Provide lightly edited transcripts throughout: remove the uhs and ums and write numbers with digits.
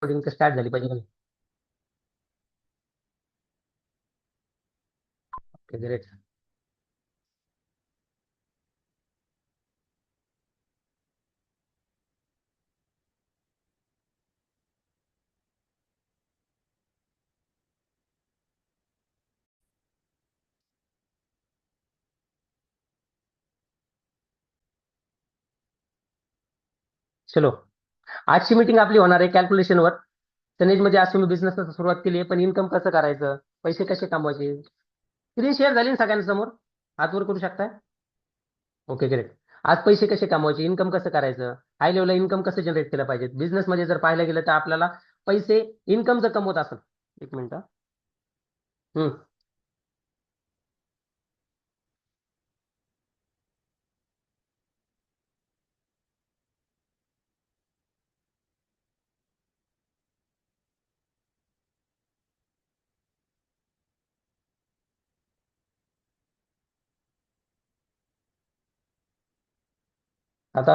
Recording start झाली पाहिजे. Okay great. चलो, आजची मीटिंग आपली होणार आहे कॅल्क्युलेशनवर. मध्ये आज तुम्ही बिझनेस सुरुवात केली आहे, पण इन्कम कसं करायचं, पैसे कसे कमवायचे. स्क्रीन शेअर झाली ना सगळ्यांसमोर? हात वर करू शकताय? Okay great. आज पैसे कसे कमवायचे, इन्कम कसं करायचं, हाय लेवलला इन्कम कसं जनरेट केलं पाहिजे. बिझनेसमध्ये जर पाहायला गेलं तर आपल्याला पैसे इन्कम जर कमवत असेल. एक मिनिट. हम्म. आता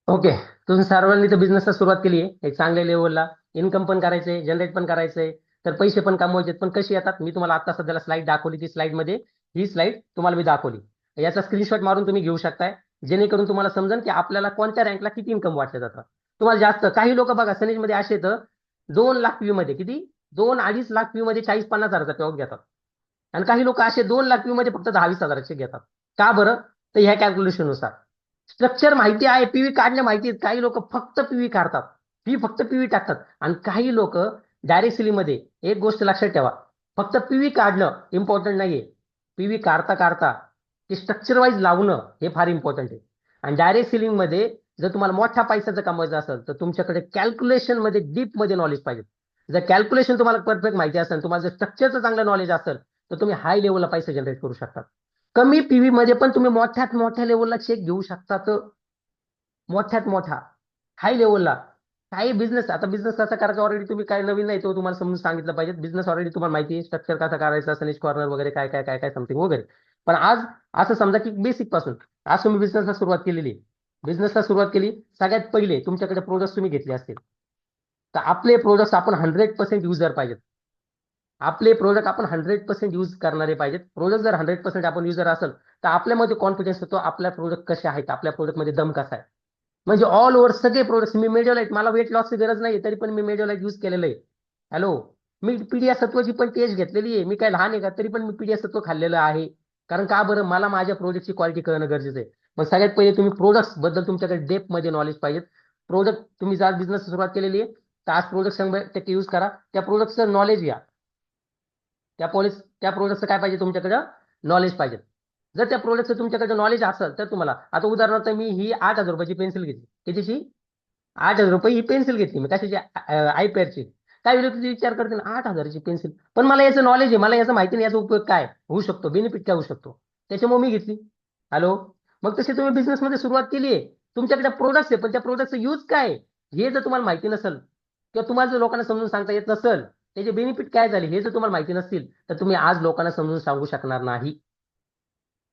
ओके. तुम्ही सर्वांनी तर बिझनेसला सुरुवात केली आहे एक चांगल्या लेवलला. इन्कम पण करायचंय, जनरेट पण करायचंय. तर पैसे पण कमवायचे, पण कसे येतात मी तुम्हाला आता सध्याला स्लाइड दाखवली. ती स्लाइड मध्ये ही स्लाइड तुम्हाला मी दाखवली. याचा स्क्रीनशॉट मारून तुम्ही घेऊ शकताय, जेणेकरून तुम्हाला समजेल की आपल्याला कोणत्या रँकला किती इन्कम वाटलं जातं. तुम्हाला जास्त काही लोक बघा मध्ये असे तर 2 लाख व्ह्यू मध्ये किती, 2-2.5 लाख व्ह्यू मध्ये 40-50 हजाराचा पेआउट घेतात. आणि काही लोक असे 2 लाख व्ह्यू मध्ये फक्त 10-20 हजाराचे घेतात. का बरं? तर ह्या कॅल्क्युलेशन नुसार स्ट्रक्चर माहिती आहे, पीव्ही काढणे माहिती आहे. काही लोक फक्त पीव्ही काढतात, फक्त पीव्ही टाकतात. आणि काही लोक डायरेक्ट सिलिंग मध्ये. एक गोष्ट लक्षात ठेवा, फक्त पीव्ही काढणं इम्पॉर्टंट नाहीये. पीव्ही काढता काढता ते स्ट्रक्चर वाईज लावणं हे फार इम्पॉर्टंट आहे. आणि डायरेक्ट सिलिंग मध्ये जर तुम्हाला मोठ्या पैशाचं कमवायचं असेल तर तुमच्याकडे कॅल्क्युलेशन मध्ये डीप मध्ये नॉलेज पाहिजे. जर कॅल्क्युलेशन तुम्हाला परफेक्ट माहिती असेल, तुम्हाला जर स्ट्रक्चरचं चांगलं नॉलेज असेल, तर तुम्ही हाय लेवलला पैसे जनरेट करू शकता. कमी पीव्ही मध्ये पण तुम्ही मोठ्यात मोठ्या लेवलला चेक घेऊ शकता. तर मोठ्यात मोठा हाय लेवलला काही बिझनेस, आता बिझनेस कसा करायचा ऑलरेडी तुम्ही काय नवीन नाही तो तुम्हाला समजून सांगितलं पाहिजे. बिझनेस ऑलरेडी तुम्हाला माहिती आहे, स्ट्रक्चर कसा करायचा, सनीज कॉर्नर वगैरे काय काय काय काय समथिंग वगैरे. पण आज असं समजा की बेसिक पासून आज तुम्ही बिझनेसला सुरुवात केलेली. बिझनेसला सुरुवात केली, सगळ्यात पहिले तुमच्याकडे प्रोडक्ट तुम्ही घेतले असतील. तर आपले प्रोडक्ट आपण 100% युजर पाहिजेत. आपले प्रोडक्ट आपण 100% यूज करणारे पाहिजेत. प्रोडक्ट जर 100% आपण युजर असेल तर आपल्यामध्ये कॉन्फिडन्स होतो, आपल्या प्रोडक्ट कसे आहेत, आपल्या प्रोडक्टमध्ये दम कसा आहे. म्हणजे ऑल ओव्हर सगळे प्रोडक्ट्स मी मेडिओलाइट, मला वेट लॉसची गरज नाही तरी पण मी मेडिओलाइट यूज केलेलं आहे. हॅलो, मी पीडीएस सत्वाची पण टेस्ट घेतलेली आहे. मी काय लहान आहे का? तरी पण मी पीडीएस सत्व खाल्लेलं आहे. कारण का बरं? मला माझ्या प्रोडक्टची क्वालिटी कळणं गरजेचं आहे. मग सगळ्यात पहिले तुम्ही प्रोडक्ट्स बद्दल तुमच्याकडे डेप्थ मध्ये नॉलेज पाहिजे. प्रोडक्ट तुम्ही जर बिझनेस सुरुवात केलेली आहे तर आज प्रोडक्ट 100% यूज करा. त्या प्रोडक्टचं नॉलेज घ्या. त्या प्रोडक्टचं काय पाहिजे तुमच्याकडं? नॉलेज पाहिजे. जर त्या प्रोडक्टचं तुमच्याकडे नॉलेज असेल तर तुम्हाला आता उदाहरणार्थ मी ही 8,000 रुपयाची पेन्सिल घेतली. कितीची? 8,000 रुपये ही पेन्सिल घेतली मी. कशाची? आयपेअरची. काय लोक विचार करते ना, 8,000ची पेन्सिल, पण मला याचं नॉलेज आहे, मला याचं माहिती नाही याचा उपयोग काय होऊ शकतो, बेनिफिट काय होऊ शकतो, त्याच्यामुळे मी घेतली. हॅलो. मग तशी तुम्ही बिझनेसमध्ये सुरुवात केली आहे, तुमच्याकडे प्रोडक्ट्स आहे, पण त्या प्रोडक्टचं यूज काय आहे, हे जर तुम्हाला माहिती नसेल किंवा तुम्हाला जर लोकांना समजून सांगता येत नसेल, त्याचे बेनिफिट काय झाले हे जर तुम्हाला माहिती नसतील, तर तुम्ही आज लोकांना समजून सांगू शकणार नाही.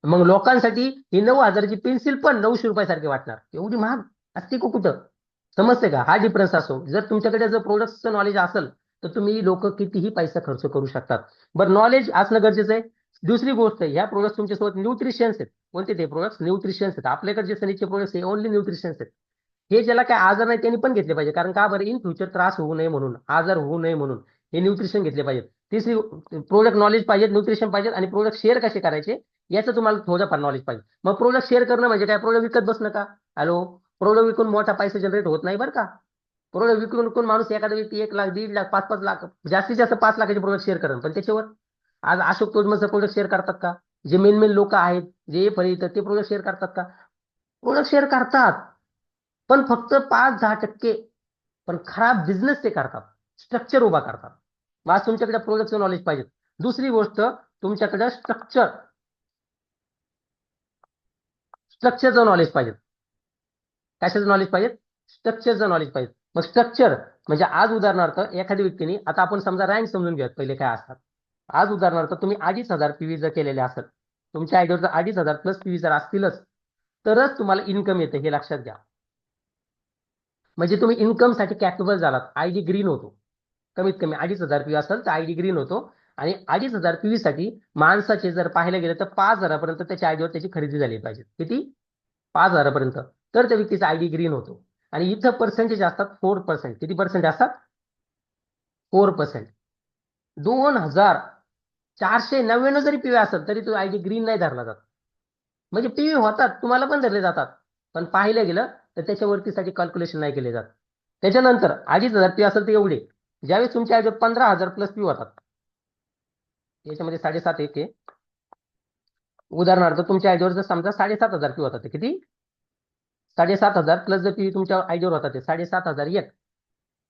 मग लोकांसाठी ही 9,000ची पेन्सिल पण 900 रुपयासारखी वाटणार. एवढी महाग असते का कुठं? समजते का? हा डिफरन्स असो. जर तुमच्याकडे जर प्रोडक्टचं नॉलेज असेल तर तुम्ही लोक कितीही पैसा खर्च करू शकतात. बरं, नॉलेज असणं गरजेचं आहे. दुसरी गोष्ट, ह्या प्रोडक्ट तुमच्यासोबत न्यूट्रिशन्स आहेत. कोणते ते प्रोडक्ट्स? न्यूट्रिशन्स आहेत. आपल्याकडे जे सनीचे प्रोडक्ट्स आहे ओनली न्यूट्रिशन्स आहेत. हे ज्याला काय आजार नाही त्यांनी पण घेतले पाहिजे. कारण का बरं? इन फ्युचर त्रास होऊ नये म्हणून, आजार होऊ नये म्हणून हे न्यूट्रिशन घेतले पाहिजेत. तिसरी, प्रोडक्ट नॉलेज पाहिजे, न्यूट्रिशन पाहिजे, आणि प्रोडक्ट शेअर कसे करायचे याचं तुम्हाला थोडंफार नॉलेज पाहिजे. मग प्रोडक्ट शेअर करणं म्हणजे काय? प्रोडक्ट विकत बसणं का? हॅलो. प्रोडक्ट विकून मोठा पैसा जनरेट होत नाही बरं का. प्रोडक्ट विकून विकून माणूस, एखादा व्यक्ती 1 लाख, 1.5 लाख, 5-5 लाख, जास्तीत जास्त 5 लाखाचे प्रोडक्ट शेअर करेल. पण त्याच्यावर आज अशोक तोडमलचं प्रोडक्ट शेअर करतात का? जे मेन मेन लोक आहेत, जे फलित ते प्रोडक्ट शेअर करतात का? प्रोडक्ट शेअर करतात, पण फक्त 5-10%. पण खराब बिझनेस ते करतात, स्ट्रक्चर उभा करतात. मग आज तुमच्याकडे प्रोडक्टचं नॉलेज पाहिजे. दुसरी गोष्ट, तुमच्याकडे स्ट्रक्चरचं नॉलेज पाहिजे. कशाचं नॉलेज पाहिजे? स्ट्रक्चरचं नॉलेज पाहिजे. मग स्ट्रक्चर म्हणजे आज उदाहरणार्थ एखाद्या व्यक्तीने, आता आपण समजा रँक समजून घ्या पहिले काय असतात. आज उदाहरणार्थ तुम्ही 2,500 पीव्ही जर केलेले असेल, तुमच्या आयडियावर जर 2,500 प्लस पीव्ही जर असतीलच, तरच तुम्हाला इन्कम येते, हे लक्षात घ्या. म्हणजे तुम्ही इन्कम साठी कॅपेबल झालात, आयडी ग्रीन होतो. कमीत कमी 2,500 पीव्ही असेल तर आयडी ग्रीन होतो. आणि 2,500 पीव्ही साठी माणसाचे जर पाहायला गेलं तर 5,000 त्याच्या आयडीवर त्याची खरेदी झाली पाहिजे. किती? 5,000 तर त्या व्यक्तीचा आयडी ग्रीन होतो. आणि इथं पर्सेंटेज असतात 4%. किती पर्सेंट असतात? 4%. 2,499 जरी पीव्ही असेल तरी तो आयडी ग्रीन नाही धरला जात. म्हणजे पीव्ही होतात, तुम्हाला पण धरले जातात, पण पाहिलं गेलं तर त्याच्यावरतीसाठी कॅल्क्युलेशन नाही केले जात. त्याच्यानंतर 2,500 पी असेल तर एवढे. ज्यावेळेस तुमच्या आयडीवर 15,000 प्लस पी होतात, याच्यामध्ये 7.5 एक आहे. उदाहरणार्थ तुमच्या आयडीवर जर समजा 7,500 पी होतात, किती? 7,500 प्लस जर पी तुमच्या आयडीवर होतात ते 7,501.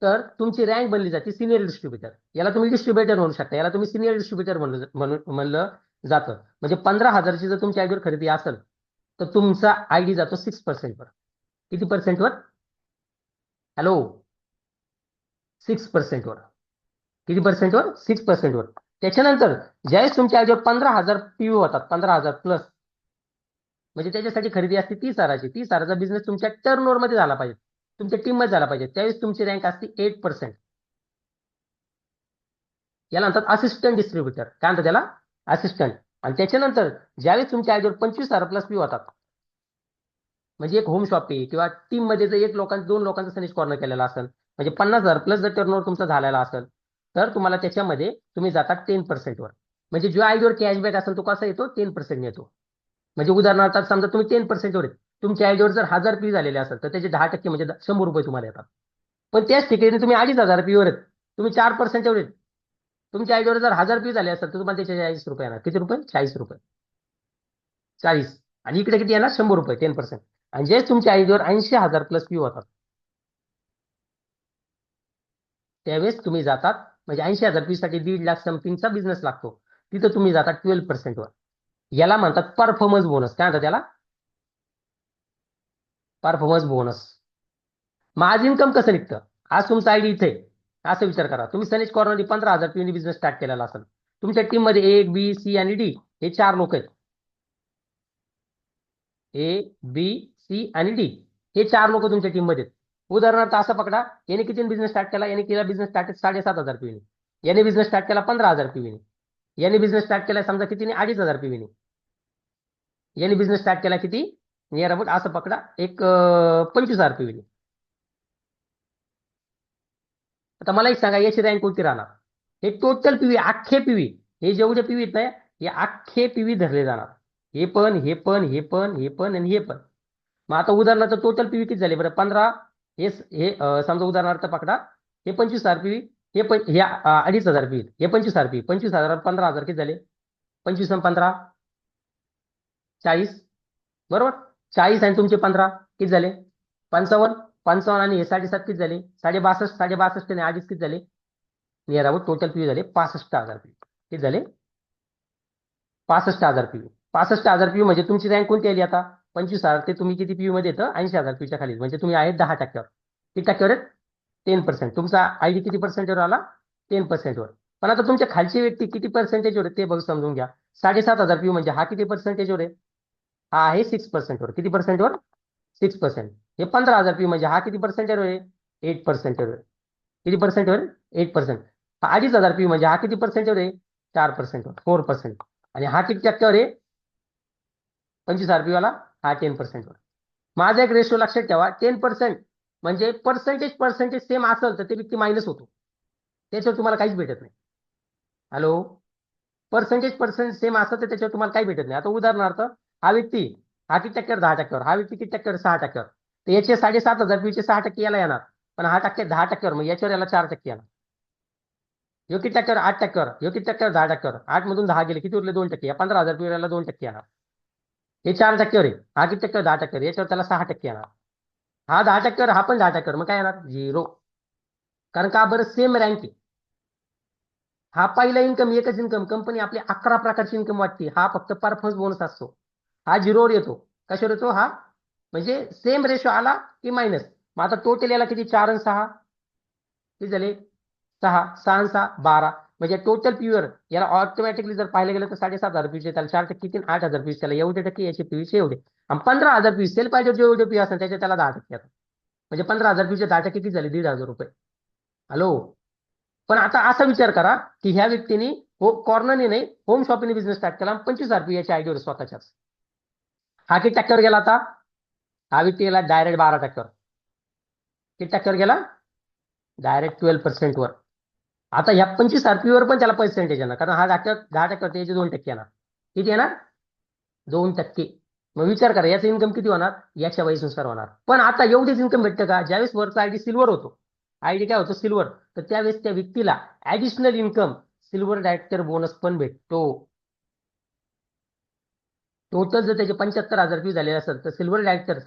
तर तुमची रँक बनली जाते सिनियर डिस्ट्रीब्युटर. याला तुम्ही डिस्ट्रीब्युटर म्हणू शकता, याला तुम्ही सिनियर डिस्ट्रीब्युटर म्हणलं जातं. म्हणजे 15,000ची जर तुमच्या आयडीवर खरेदी असेल तर तुमचा आयडी जातो 6% वर. किती पर्सेंटवर? हॅलो, 6% वर. किती पर्सेंटवर? 6% वर. त्याच्यानंतर ज्यावेळेस तुमच्या आयडीवर 15,000 पीव्ही होतात, 15,000 प्लस, म्हणजे त्याच्यासाठी खरेदी असते 30,000ची. 30,000चा बिझनेस तुमच्या टर्नओव्हर मध्ये झाला पाहिजे, तुमच्या टीम मध्ये झाला पाहिजे. त्यावेळेस तुमची रँक असते 8%. याला म्हणतात असिस्टंट डिस्ट्रीब्युटर. काय म्हणतात त्याला? असिस्टंट. आणि त्याच्यानंतर ज्यावेळेस तुमच्या आयडीवर 25,000 प्लस पी होतात, म्हणजे एक होम शॉप आहे किंवा टीम मध्ये जर 2 लोकांचा सनेज कॉर्नर केलेला असेल, म्हणजे 50,000 प्लस जर टर्नओव्हर तुमचा झालेला असेल, तर तुम्हाला त्याच्यामध्ये तुम्ही जातात 10% वर. म्हणजे जो आयडीवर कॅशबॅक असेल तो कसा येतो? 10% येतो. म्हणजे उदाहरणार्थ समजा तुम्ही 10% वर तुमच्या आयडीवर जर 1,000 पी झालेले असेल तर त्याचे 10% म्हणजे 100 रुपये तुम्हाला येतात. पण त्याच ठिकाणी तुम्ही 2,500 पी वर तुम्ही 4% वर तुमच्या आयडीवर जर 1,000 पी झाले असेल तर तुम्हाला त्याचे 40 रुपये येणार. किती रुपये? 40 रुपये. 40. आणि इकडे किती येणार? 100 रुपये, 10%. आणि जे तुमच्या आयडीवर 80,000 प्लस पी होतात त्यावेळेस तुम्ही जातात, म्हणजे 80,000 पी साठी 1.5 लाख समथिंगचा बिझनेस लागतो, तिथं तुम्ही जातात 12% वर. याला म्हणतात परफॉर्मन्स बोनस. काय म्हणतात त्याला? Performance bonus. माझं इन्कम कसं निघतं? आज तुमचा आयडी इथे असं विचार करा, तुम्ही सनेज कॉर्नरमध्ये 15,000 पी बिझनेस स्टार्ट केलेला असेल. तुमच्या टीम मध्ये ए, बी, सी आणि डी हे 4 लोक आहेत. ए, बी, सी आणि डी हे 4 लोक तुमच्या टीम मध्ये आहेत. उदाहरणार्थ असं पकडा, याने किती बिझनेस स्टार्ट केला? याने केला बिझनेस स्टार्ट 7,500 पीवीने. याने बिझनेस स्टार्ट केला 15,000 पीवीने. याने बिझनेस स्टार्ट केला समजा कितीने? 2,500 पीवीने. याने बिझनेस स्टार्ट केला किती? नियर अबाउट असं पकडा एक 25,000 पीवीने. आता मला एक सांगा, याची रँक कोणती राहणार? हे टोटल पीव्ही, अख्खे पीव्ही, हे जेवढे पीव्ही आहेत ना, हे अख्खे पीव्ही धरले जाणार. हे पण, हे पण, हे पण, हे पण आणि हे पण. मग आता उदाहरणार्थ टोटल पीव्ही किती झाले बरं? 15. हे समजा उदाहरणार्थ पकडा, हे 25,000 पीव्ही, हे 2,500 पीव्ही, हे 25,000 पीव्ही. 25,000 15,000 किती झाले? 25 आणि 15 40. बरोबर? 40 आणि तुमचे 15 किती झाले? 55. 55 आणि हे 7.5 किती झाले? 62. 62 आणि 2.5 किती झाले? नियर अबाउट टोटल पीव्ही झाले 65,000 पीव्ही. किती झाले? 65,000 पीव्ही. 65,000 पीव्ही म्हणजे तुमची रँक कोणती आली आता? 25,000 ते तुम्ही किती पीव्ही मध्ये येतं? 80,000 पीव्हीच्या खाली. म्हणजे तुम्ही आहे 10%वर. किती टक्क्यावर आहेत? 10%. तुमचा आयडी किती पर्सेंटवर आला? 10% वर. पण आता तुमच्या खालची व्यक्ती किती पर्सेंटेजवर आहे ते बघ, समजून घ्या. 7,500 पीव्ही म्हणजे हा किती पर्सेंटेजवर आहे? हा आहे 6% वर. किती पर्सेंटवर? 6%. हे 15,000 पीव्ही म्हणजे हा किती पर्सेंटवर आहे? 8%वर. किती पर्सेंटवर? 8%. हा 2,500 पीव्ही म्हणजे हा किती पर्सेंटवर आहे? 4%वर, 4%. आणि हा किती टक्क्यावर आहे? 25,000 पीव्हीवाला हा 10%वर. माझा एक रेशो लक्षात ठेवा, 10% म्हणजे पर्सेंटेज सेम असेल तर ते व्यक्ती मायनस होतो, त्याच्यावर तुम्हाला काहीच भेटत नाही. हॅलो, पर्सेंटेज सेम असेल तर त्याच्यावर तुम्हाला काही भेटत नाही. आता उदाहरणार्थ हा व्यक्ती हा किती टक्क्यावर? 10%वर. हा व्यक्ती किती टक्क्यावर? 6%वर. तर याचे 7,500 पीचे 6% याला येणार, पण हा 10%वर, मग याच्यावर याला 4% येणार. ह्यो किती टक्क्यावर? 8%वर. ह्यो किती टक्क्यावर? 10%वर. 8 मधून 10 गेले, किती उरले? 2%. या 15,000 पीला 2% येणार. हे 4%वर आहे. हा किती टक्क्यावर? 10%वर. याच्यावर त्याला 6% येणार. हा 10%वर, हा पण 10%वर. मग काय येणार? 0. कारण का बरं? सेम रँक आहे. हा पहिला इन्कम, एकच इन्कम. कंपनी आपली 11 प्रकारची इन्कम वाटते. हा फक्त परफॉर्मन्स बोनस असतो. हा 0वर येतो. कशावर येतो हा? म्हणजे सेम रेशो आला की मायनस. मग आता टोटल याला किती? 4 आणि 6 किती झाले? 6. 6 आणि 6 12. म्हणजे टोटल पीव्हीवर याला ऑटोमॅटिकली जर पाहिलं गेलं तर 7,500 पीव्ही त्याला 4% येतील. 8,000 पीव्ही त्याला एवढे टक्के, याचे पीव्हीचे एवढे. आणि 15,000 पीव्ही सेल पाहिजे जेवढे पीव्ही असेल त्याचे त्याला 10% येतात. म्हणजे 15,000 चे 10% किती झाले? 1,500 रुपये. हॅलो. पण आता असा विचार करा की ह्या व्यक्तीने कॉर्नरने नाही, होम शॉपीने बिझनेस स्टार्ट केला, 25,000 रुपये याच्या आयडियावर स्वतःच्याच. हा किती टक्क्यावर गेला आता? हा व्यक्ती गेला डायरेक्ट 12%. किती टक्क्यावर गेला? डायरेक्ट 12% वर. आता ह्या 25 आरपी वर पण त्याला पर्सेंटेज येणार, कारण हा 10% त्याचे 2% येणार. किती येणार? 2%. मग विचार करा याचं इन्कम किती होणार? याच्या वयसनुसार होणार. पण आता एवढीच इन्कम भेटतं का? ज्यावेळेस वरचा आयडी सिल्वर होतो, आयडी काय होतो? सिल्वर. तर त्यावेळेस त्या व्यक्तीला additional income silver director bonus पण भेटतो. टोटल जर त्याचे 75,000 रुपये झाले असेल तर सिल्वर डायरेक्टर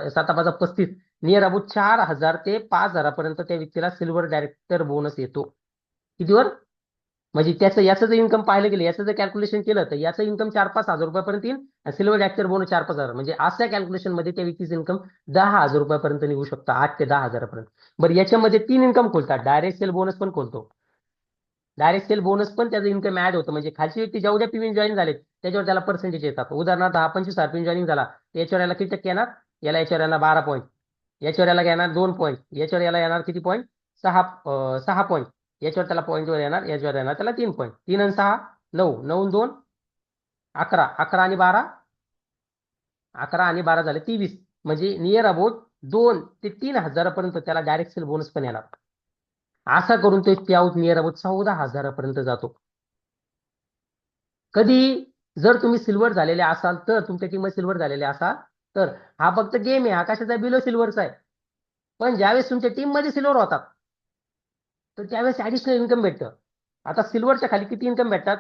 7×5 = 35, नियर अबाउट 4,000 ते 5,000 पर्यंत त्या व्यक्तीला सिल्वर डायरेक्टर बोनस येतो. कितीवर? म्हणजे त्याचं याचं जर इन्कम पाहिलं गेलं, याचं जर कॅल्क्युलेशन केलं तर याचं इन्कम 4-5 हजार रुपयापर्यंत येईल आणि सिल्वर डायरेक्टर बोनस 4-5 हजार. म्हणजे अशा कॅल्क्युलेशन मध्ये त्या व्यक्तीचं इन्कम 10,000 रुपयापर्यंत निघू शकतं, 8 ते 10,000पर्यंत. बरं, याच्यामध्ये 3 इन्कम खोलतात. डायरेक्ट सेल बोनस पण खोलतो. डायरेक्ट सेल बोनस पण त्याचं इन्कम ऍड होतं. म्हणजे खालची व्यक्ती जेवढ्या पीवी जॉईन झालेत त्याच्यावर त्याला पर्सेंटेज येतात. उदाहरणार्थ 25,000 पीवी जॉईनिंग झाला, याच्यावर याला किती टक्के येणार? याच्यावर येणार 12 पॉईंट, याच्यावर याला येणार 2 पॉईंट, याच्यावर याला येणार किती पॉईंट? 6 पॉईंट. याच्यावर त्याला पॉईंटवर येणार, याच्यावर येणार त्याला 3 पॉईंट. 3 आणि 6 9, 9 आणि 2 11, 11 आणि 12 11 आणि 12 झाले 23. म्हणजे नियर अबाउट 2 ते 3,000 पर्यंत त्याला डायरेक्ट सेल बोनस पण येणार. असा करून ते पे आउट नियर अबाउट 14,000 पर्यंत जातो. कधी जर तुम्ही सिल्वर झालेले असाल तर, तुमच्या टीम सिल्वर झालेले असाल तर हा फक्त गेम आहे, हा कशाचा? बिलो सिल्वरचा आहे. पण ज्यावेळेस तुमच्या टीम मध्ये सिल्वर होतात तर त्यावेळेस ऍडिशनल इन्कम भेटतं. आता सिल्वरच्या खाली किती इन्कम भेटतात?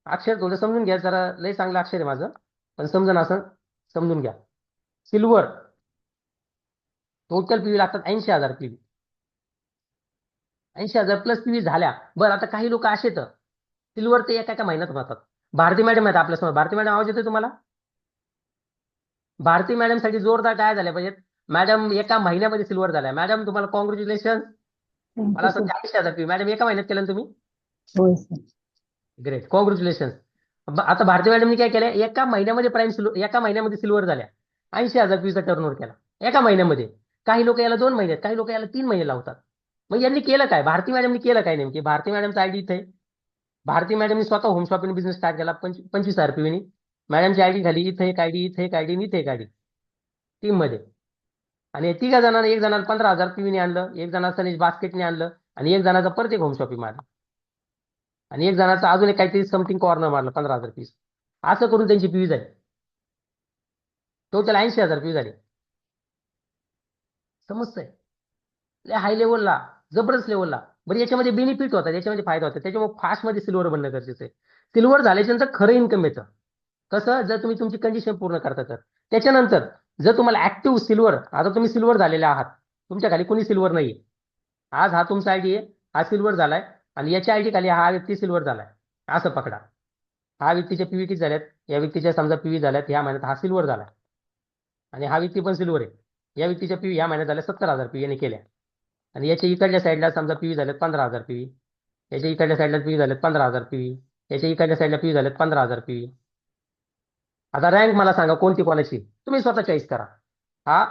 अक्षर थोडं समजून घ्या जरा, लय चांगलं अक्षर आहे माझं, पण समजून असं समजून घ्या. सिल्वर टोटल पीव्ही लागतात 80,000 पीव्ही. 80,000 प्लस पीव्ही झाल्या. बरं, आता काही लोक असे तर सिल्वर ते एका एका महिन्यात होतात. भारती मॅडम आहेत आपल्यासमोर. भारती मॅडम आवाज येतोय तुम्हाला? भारती मॅडम साठी जोरदार काय झाल्या पाहिजेत? मॅडम एका महिन्यामध्ये सिल्वर झाल्या. मॅडम तुम्हाला कॉंग्रॅच्युलेशन. मला थँक्यू असं सर. 40,000 पीव्ही मॅडम एका महिन्यात केलं ना तुम्ही? होय सर. Great, congratulation. आता भारती मॅडमनी काय केलं? एका महिन्यामध्ये एका महिन्यामध्ये सिल्वर झाल्या. 80,000 पीवीचा टर्नओव्हर केला एका महिन्यामध्ये. काही लोक याला 2 महिन्यात, काही लोक याला 3 महिने लावतात. मग यांनी केलं काय? भारती मॅडमनी केलं काय नेमकी? भारती मॅडमचा आयडी इथे आहे. भारती मॅडमनी स्वतः होम शॉपिंग बिझनेस स्टार्ट केला 25,000 पीवीनी. मॅडमची आयडी झाली इथे एक आयडी, इथे एक आयडी, इथे एक आयडी टीम मध्ये. आणि तिघा जणांना, एक जणाला 15,000 पीवीने आणलं, एक जणाचं सनेज बास्केटने आणलं, आणि एक जणाचं परत एक होम शॉपिंग मारलं, आणि एक जणाचं अजून एक काहीतरी समथिंग कॉर्नर मारलं 15,000 पीस. असं करून त्यांची पीवी झाली. टोटल 80,000 पीवी झाली. समजतंय? हाय लेवलला, जबरदस्त लेवलला. बरं, याच्यामध्ये बेनिफिट होतात, याच्यामध्ये फायदा होता. त्याच्यामुळे फास्टमध्ये सिल्वर बनणं गरजेचं आहे. सिल्वर झाल्याच्यानंतर खरं इन्कम येतं. कसं? जर तुम्ही तुमची कंडिशन पूर्ण करता तर. त्याच्यानंतर जर तुम्हाला ऍक्टिव्ह सिल्वर, आता तुम्ही सिल्वर झालेले आहात, तुमच्या खाली कोणी सिल्वर नाहीये, आज हा तुमचा आयडी आहे, हा सिल्वर झालाय, आणि याच्या आयडी खाली हा व्यक्ती सिल्वर झालाय, असं पकडा. हा व्यक्तीच्या पीव्ही किती झाल्यात? या व्यक्तीच्या समजा पीव्ही झाल्यात या महिन्यात, हा सिल्वर झालाय, आणि हा व्यक्ती पण सिल्वर आहे. या व्यक्तीच्या पीव्ही या महिन्यात झाल्या 70,000 पीव्ही याने केल्या, आणि याच्या इकडच्या साईडला समजा पीव्ही झाल्यात 15,000 पीव्ही, याच्या इकडच्या साईडला पीव्ही झाल्यात 15,000 पीव्ही, याच्या इकडच्या साईडला पीव्ही झाल्यात 15,000 पीव्ही. आता रँक मला सांगा कोणती कोणाची, तुम्ही स्वतः चॉईस करा. हा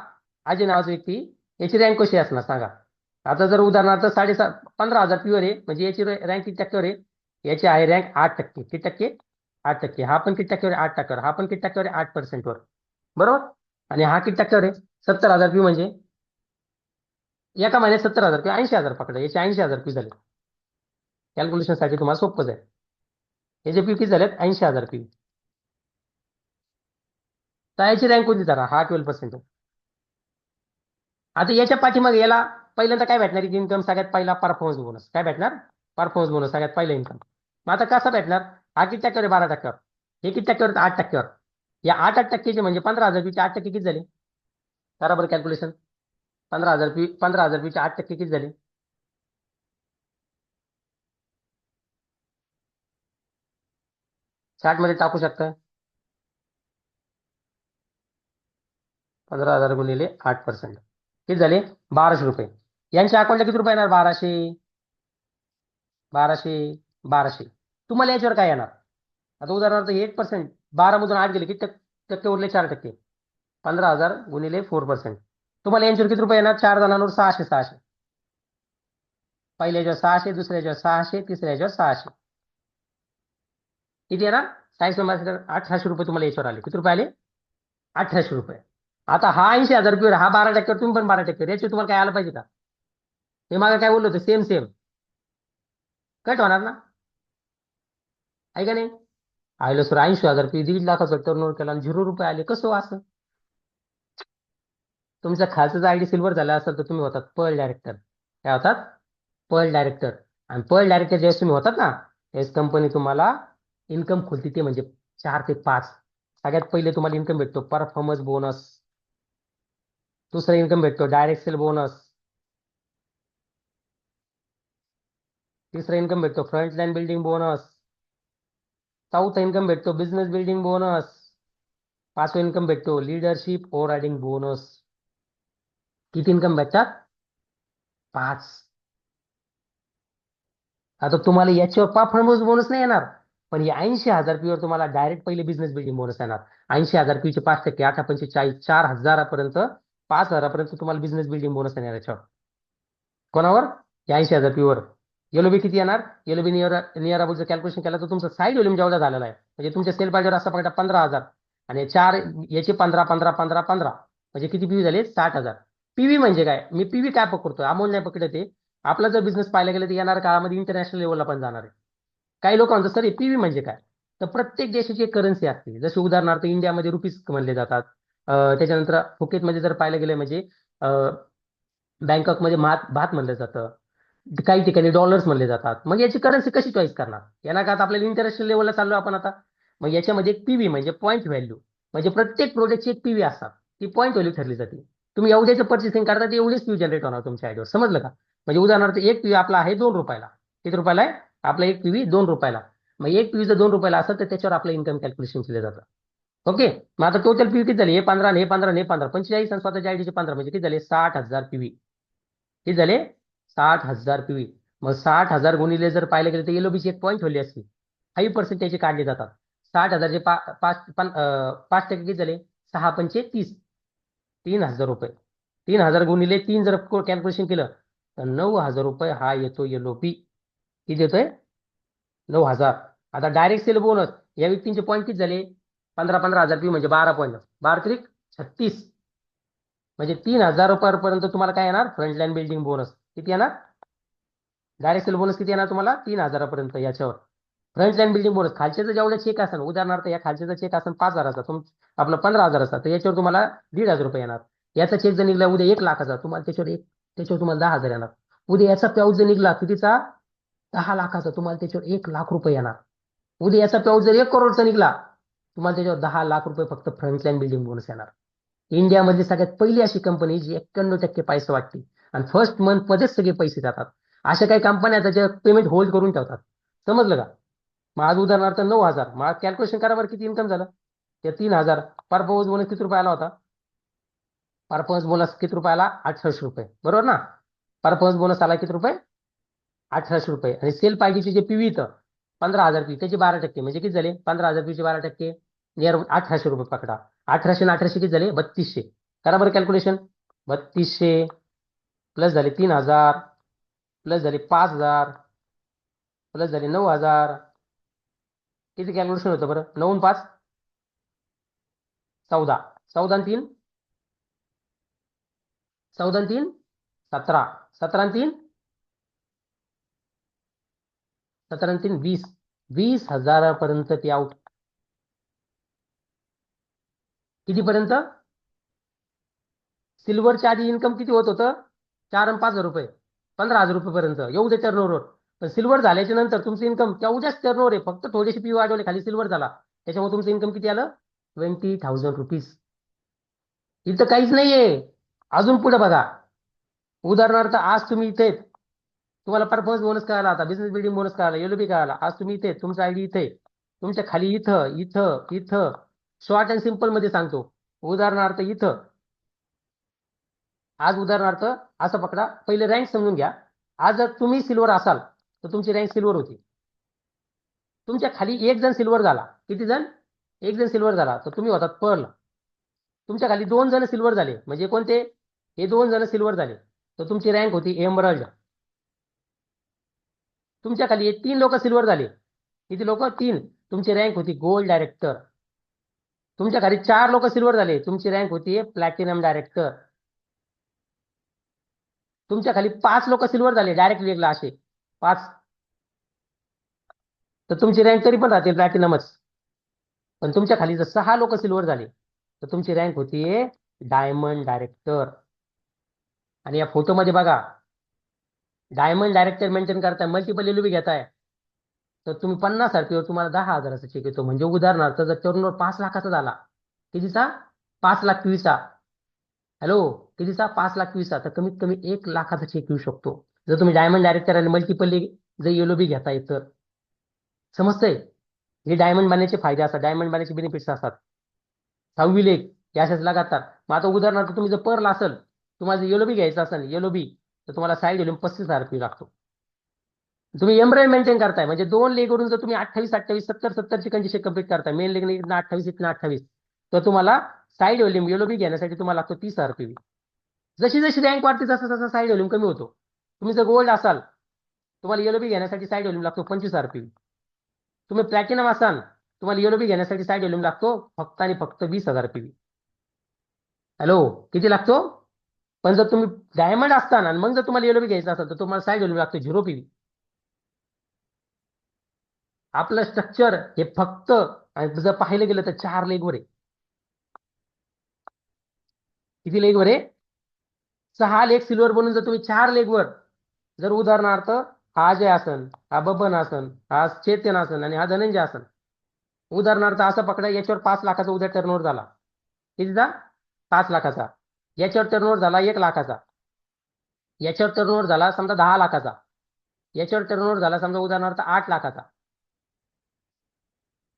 अजय नावाचा व्यक्ती, याची रँक कशी असणार सांगा? आता जर उदाहरणार्थ 15,000 पीवर आहे, म्हणजे याची रँक किती टक्क्यावर आहे? याची आहे रँक 8%. किती टक्के? 8%. हा पण किती टक्क्यावर? 8%. हा पण किती टक्क्यावर? 8% वर. बरोबर. आणि हा किती टक्क्यावर आहे? 70,000 पी. म्हणजे एका महिन्यात 70,000 पी, 80,000 पकडा. याचे 80,000 पी झाले. कॅल्क्युलेशन साठी तुम्हाला सोपंच आहे. याचे पी किती झालेत? 80,000 पी. तर याची रँक कोणती धरा? हा 12%. आता याच्या पाठीमागे याला पहिल्यांदा काय भेटणार? इन्कम सगळ्यात पहिला परफॉर्मन्स बोनस. काय भेटणार? परफॉर्मन्स बोनस सगळ्यात पहिला इन्कम. मग आता कसा भेटणार? हा किती टक्क्यावर? 12%. हे किती टक्क्यावर? 8%. या 8% म्हणजे 15,000 पीचे 8% किती झाले? करा बरं कॅल्क्युलेशन. 15,000 पीचे 8% किती झाले? चार्ट मध्ये टाकू शकता. 15,000 गुणिले 8%. किती झाले? 1,200 रुपये. यांच्या अकाउंटला किती रुपये येणार? 1,200, 1,200, 1,200. तुम्हाला याच्यावर काय येणार? आता उदाहरणार्थ 8%, 12 मधून 8 गेले, किती टक्के उरले? 4%. 15,000 गुणिले 4%. तुम्हाला यांच्यावर किती रुपये येणार? 4 जणांवर 600. पहिल्या याच्यावर 600, दुसऱ्या याच्यावर 600, तिसऱ्या याच्यावर 600. किती येणार? 1800 रुपये तुम्हाला याच्यावर आले. किती रुपये आले? 1800 रुपये. आता हा 80,000 रुपये, हा 12%, तुम्ही पण 12%. याची तुम्हाला काय आलं पाहिजे का? हे मागे काय बोललो होतं? सेम सेम कट होणार ना, आहे का नाही? आयलं सर 80,000 रुपये 1.5 लाखाचा टर्नओव्हर केला आणि 0 रुपये आले, कसं हो असं? तुमचा खालचा आयडी सिल्वर झाला असेल तर तुम्ही होतात पर्ल डायरेक्टर. काय होतात? Pearl director. आणि पर्ल डायरेक्टर ज्यावेळेस तुम्ही होतात ना, त्यावेळेस कंपनी तुम्हाला इन्कम खोलते, ते म्हणजे 4 ते 5. सगळ्यात पहिले तुम्हाला इन्कम भेटतो परफॉर्मन्स बोनस. दुसरा इन्कम भेटतो डायरेक्ट सेल बोनस. तिसरा इन्कम भेटतो फ्रंट लाईन बिल्डिंग बोनस. चौथा इन्कम भेटतो बिझनेस बिल्डिंग बोनस. पाचवा इन्कम भेटतो लीडरशिप ओव्हर रायडिंग बोनस. किती इन्कम भेटतात? 5. आता तुम्हाला याच्यावर परफॉर्मन्स बोनस नाही येणार, पण या 80,000 वर तुम्हाला डायरेक्ट पहिले बिझनेस बिल्डिंग बोनस येणार. 80,000 चे 5%, 8×45, 4,000 पर्यंत, 5,000 तुम्हाला बिझनेस बिल्डिंग बोनस येणार याच्यावर. कोणावर? या 80,000 वर. एलओबी किती येणार? एलओबी नियर अबाउटचं कॅल्क्युलेशन केलं तर तुमचं साईड व्हॉल्यूम जेवढा झालेला आहे, म्हणजे तुमच्या सेल पाहिजे असा पकडा 15,000 आणि 4 याचे 15, 15, 15, 15, म्हणजे किती पीव्ही झाले? 60,000. पीव्ही म्हणजे काय? मी पीव्ही काय पकडतो? अमाऊंट नाही पकडत आहे. आपला जर बिझनेस पाहायला गेलं तर येणाऱ्या काळामध्ये इंटरनॅशनल लेवलला पण जाणार आहे. काही लोक म्हणतात सर पीव्ही म्हणजे काय? तर प्रत्येक देशाची एक करन्सी असते. जसे उदाहरणार्थ इंडियामध्ये रुपीज म्हणले जातात. त्याच्यानंतर फुकेतमध्ये जर पाहायला गेलं म्हणजे बँकॉकमध्ये भात म्हणलं जातं. काही ठिकाणी डॉलर्स म्हणले जातात. मग याची करन्सी कशी चॉईस करणार? यांना का आता आपल्याला इंटरनॅशनल लेवलला चाललो आपण आता. मग याच्यामध्ये एक पीव्ही म्हणजे पॉईंट व्हॅल्यू, म्हणजे प्रत्येक प्रोडक्टची एक पीव्ही असतात. ती पॉईंट व्हॅल्यू ठरली जाते. तुम्ही एवढ्याचं पर्चेसिंग करता ते एवढीच पीव्ही जनरेट होणार तुमच्या आयडियावर. समजलं का? म्हणजे उदाहरणार्थ एक पीव्ही आपला आहे 2 रुपयाला. किती रुपयाला आहे? आपला एक पीव्ही 2 रुपयाला. मग एक पीव्ही जर 2 रुपयाला असेल तर त्याच्यावर आपलं इन्कम कॅल्क्युलेशन केलं जातं. ओके. मग आता टोटल पीव्ही किती झाली? हे 15 हे 15 हे 15, 45 आणि स्वतःच्या आयडीचे 15, म्हणजे किती झाले? 60,000 पीव्ही. किती झाले? 60,000 पीव्ही. मग 60,000 गुणिले जर पाहिलं गेलं तर एलओबीची एक पॉईंट व्हॅल्यू असते. 5% त्याचे काढले जातात. 60,000चे 5% किती झाले? 6×5 = 30. 3,000 रुपये. 3,000 गुणिले 3 जर कॅल्क्युलेशन केलं तर 9,000 रुपये हा येतो एलओबी. किती येतोय? 9,000. आता डायरेक्ट सेल बोनस या व्यक्तींचे पॉईंट किती झाले? 15,000 पी म्हणजे 12 पॉईंट. 12×36 म्हणजे 3,000 रुपयापर्यंत तुम्हाला काय येणार? Frontline building bonus. किती येणार? डायरेक्ट सेल बोनस किती येणार तुम्हाला? 3,000 याच्यावर. फ्रंटलाईन बिल्डिंग बोनस खालच्याचा जेवढा चेक असेल, उदाहरणार्थ या खालच्याचा चेक असेल 5,000चा, आपलं 15,000चा, तर याच्यावर तुम्हाला 1,500 रुपये येणार. याचा चेक जर निघला उद्या 1,00,000चा, तुम्हाला त्याच्यावर तुम्हाला 10,000 येणार. उद्या याचा पाऊच जर निघला कितीचा? 10 लाखाचा, तुम्हाला त्याच्यावर 1,00,000 रुपये येणार. उद्या याचा पाऊच जर 1 करोडचा निघला, तुम्हाला त्याच्यावर 10 लाख रुपये फक्त फ्रंटलाईन बिल्डिंग बोनस येणार. इंडियामधली सगळ्यात पहिली अशी कंपनी जी 91% पैसे वाटते आणि फर्स्ट मंथ मध्येच सगळे पैसे जातात. अशा काही कंपन्या त्याच्या पेमेंट होल्ड करून ठेवतात. समजलं का? मग आज उदाहरणार्थ 9,000, मग कॅल्क्युलेशन करा बरं किती इन्कम झालं. ते 3,000. परफॉर्मन्स बोनस किती रुपये आला होता? परफॉर्मन्स बोनस किती रुपये आला? 1,800 रुपये. बरोबर ना? परफॉर्मन्स बोनस आला किती रुपये? 1,800 रुपये. आणि सेल पाहिजेचे जे पीव्ही इथं 15,000 पी, त्याचे 12%, म्हणजे किती झाले? 15,000 पीचे 12%, नियर 1,800 रुपये पकडा. 1,800 आणि 1,800 किती झाले? 3,200. करा बरं कॅल्क्युलेशन. 3,200 प्लस झाले 3,000 प्लस झाले 5,000 प्लस झाले 9,000. किती कॅल्क्युलेशन होतं बरं? 9 आणि 5 14. 14 आणि 3 14 आणि 3 17. 17 आणि 3 17 आणि 3 20. 20,000 ते आउट. कितीपर्यंत? सिल्वरच्या आधी इन्कम किती होत होतं? 4 आणि 5,000 रुपये, 15,000 रुपयेपर्यंत एवढे टर्नओव्हर. पण सिल्वर झाल्याच्या नंतर तुमचं इन्कम तेवढ्याच टर्नओव्हर आहे, फक्त थोडेसे पी वाढवले, खाली सिल्वर झाला, त्याच्यामुळे तुमचं इन्कम किती आलं? 20,000 रुपीज. इथं काहीच नाहीये. अजून पुढे बघा. उदाहरणार्थ आज तुम्ही इथे तुम्हाला परफॉर्मन्स बोनस कळाला, आता बिझनेस बिल्डिंग बोनस कळाला, एलओबी कळाला. आज तुम्ही इथे तुमचा आयडी इथे, तुमच्या खाली इथं इथं इथं शॉर्ट अँड सिम्पल मध्ये सांगतो. उदाहरणार्थ इथं आज उदाहरणार्थ असं पकडा, पहिले रँक समजून घ्या. आज जर तुम्ही सिल्वर असाल तर तुमची रँक सिल्वर होती. तुमच्या खाली एक जण सिल्वर झाला. किती जण? एक जण सिल्वर झाला तर तुम्ही होतात पर्ल. तुमच्या खाली 2 जण सिल्वर झाले, म्हणजे कोणते? हे 2 जण सिल्वर झाले तर तुमची रँक होती एमरल्ड. तुमच्या खाली हे 3 लोक सिल्वर झाले. किती लोक? 3. तुमची रँक होती गोल्ड डायरेक्टर. तुमच्या खाली 4 लोक सिल्वर झाले, तुमची रँक होती प्लॅटिनम डायरेक्टर. तुमच्या खाली 5 लोक सिल्वर झाले डायरेक्ट लेगला असे 5, तर तुमची रँक तरी पण राहते प्लॅटिनमच. पण तुमच्या खाली जर 6 लोक सिल्वर झाले तर तुमची रँक होती डायमंड डायरेक्टर. आणि या फोटोमध्ये बघा, डायमंड डायरेक्टर मेंटेन करताय, मल्टिपल एलओबी घेताय, तर तुम्ही 50 RP तुम्हाला 10,000चा चेक येतो. म्हणजे उदाहरणार्थ जर टर्नओव्हर 5 लाखाचा झाला, कितीचा? 5,20,000. हॅलो, कितीचा? 5,20,000. तर कमीत कमी 1,00,000चा चेक येऊ शकतो जर तुम्ही डायमंड डायरेक्टर आणि मल्टिपल जर एलओबी घेताय तर. समजतंय? हे डायमंड बनण्याचे फायदे असतात, डायमंड बनण्याचे बेनिफिट्स असतात. 6वी लेख याच्याच लगातार. मग आता उदाहरणार्थ तुम्ही जर पर्ल असेल, तुम्हाला जर एलओबी घ्यायचा असेल एलओबी, तर तुम्हाला साईड व्हॉल्यूम 35,000 लागतो. तुम्ही एमब्रेन मेंटेन करताय म्हणजे 2 लेगवरून जर तुम्ही 28, 28, 70, 70 चिकनची शेक कंप्लीट करताय, मेन लेग इथनं 28, इथनं 28, तर तुम्हाला साईड व्हॉल्यूम एलओबी घेण्यासाठी तुम्हाला लागतो 30 RPV. जशी जशी रँक वाढते तसा तसा साईड व्हॉल्यूम कमी होतो. तुम्ही जर गोल्ड असाल, तुम्हाला एलओबी घेण्यासाठी साईड व्हॉल्यूम लागतो 25 RPV. तुम्ही प्लॅटिनम असाल, तुम्हाला एलओबी घेण्यासाठी साईड व्हॉल्यूम लागतो फक्त आणि फक्त 20,000 PV. हॅलो, किती लागतो? पण जर तुम्ही डायमंड असताना आणि मग जर तुम्हाला एलओबी घ्यायचा असेल तर तुम्हाला साईड व्हॉल्यूम लागतो 0 PV. आपलं स्ट्रक्चर हे फक्त जर पाहिलं गेलं तर 4 लेगवर आहे. किती लेगवर आहे? 6 लेग सिल्वर बनून जर तुम्ही 4 लेगवर, जर उदाहरणार्थ हा अजय आसन, हा बबन आसन, हा चेतन आसन आणि हा धनंजय आसन, उदाहरणार्थ असं पकडा, याच्यावर 5 लाखाचा उद्या टर्नओव्हर झाला. कितीचा? 5 लाखाचा. याच्यावर टर्नओव्हर झाला 1 लाखाचा. याच्यावर टर्नओव्हर झाला समजा 10 लाखाचा. याच्यावर टर्नओव्हर झाला समजा उदाहरणार्थ 8 लाखाचा.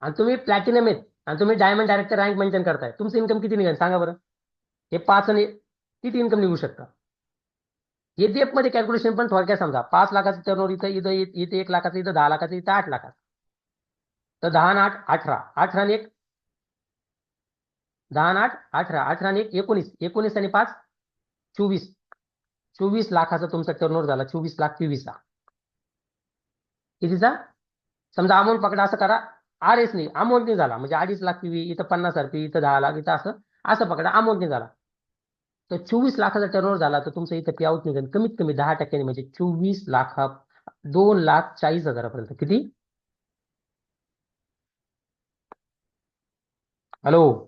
आणि तुम्ही प्लॅटिनम आहेत आणि तुम्ही डायमंड डायरेक्टर रँक मेंटेन करताय, तुमचं इन्कम किती निघेल सांगा बरं? हे 5 आणि किती इन्कम निघू शकतं? हे डेप मध्ये कॅल्क्युलेशन पण थोडक्यात समजा. 5 लाखाचं टर्नओव्हर इथं इथं इथे 1 लाखाचं, इथं 10 लाखाचं, इथं 8 लाखाचं. तर 10 आणि 8 18, 18 आणि 1 10 आणि 8 18, 18 आणि 1 19, 19 आणि 5 24, 24 लाखाचा तुमचा टर्नओव्हर झाला. 24,23,000. कितीचा? समजा अमाऊंट पकडा, असं करा, RS नाही अमाऊंटने झाला म्हणजे 2.5 लाख PV, इथं 50 RP, इथं 10 लाख, इथं असं असं पकडा, अमाऊंटने झाला. तर 24 लाखाचा टर्नओव्हर झाला तर तुमचं इथं पे आउट निघेल कमीत कमी 10% म्हणजे 24 लाख 2,40,000 किती? हॅलो,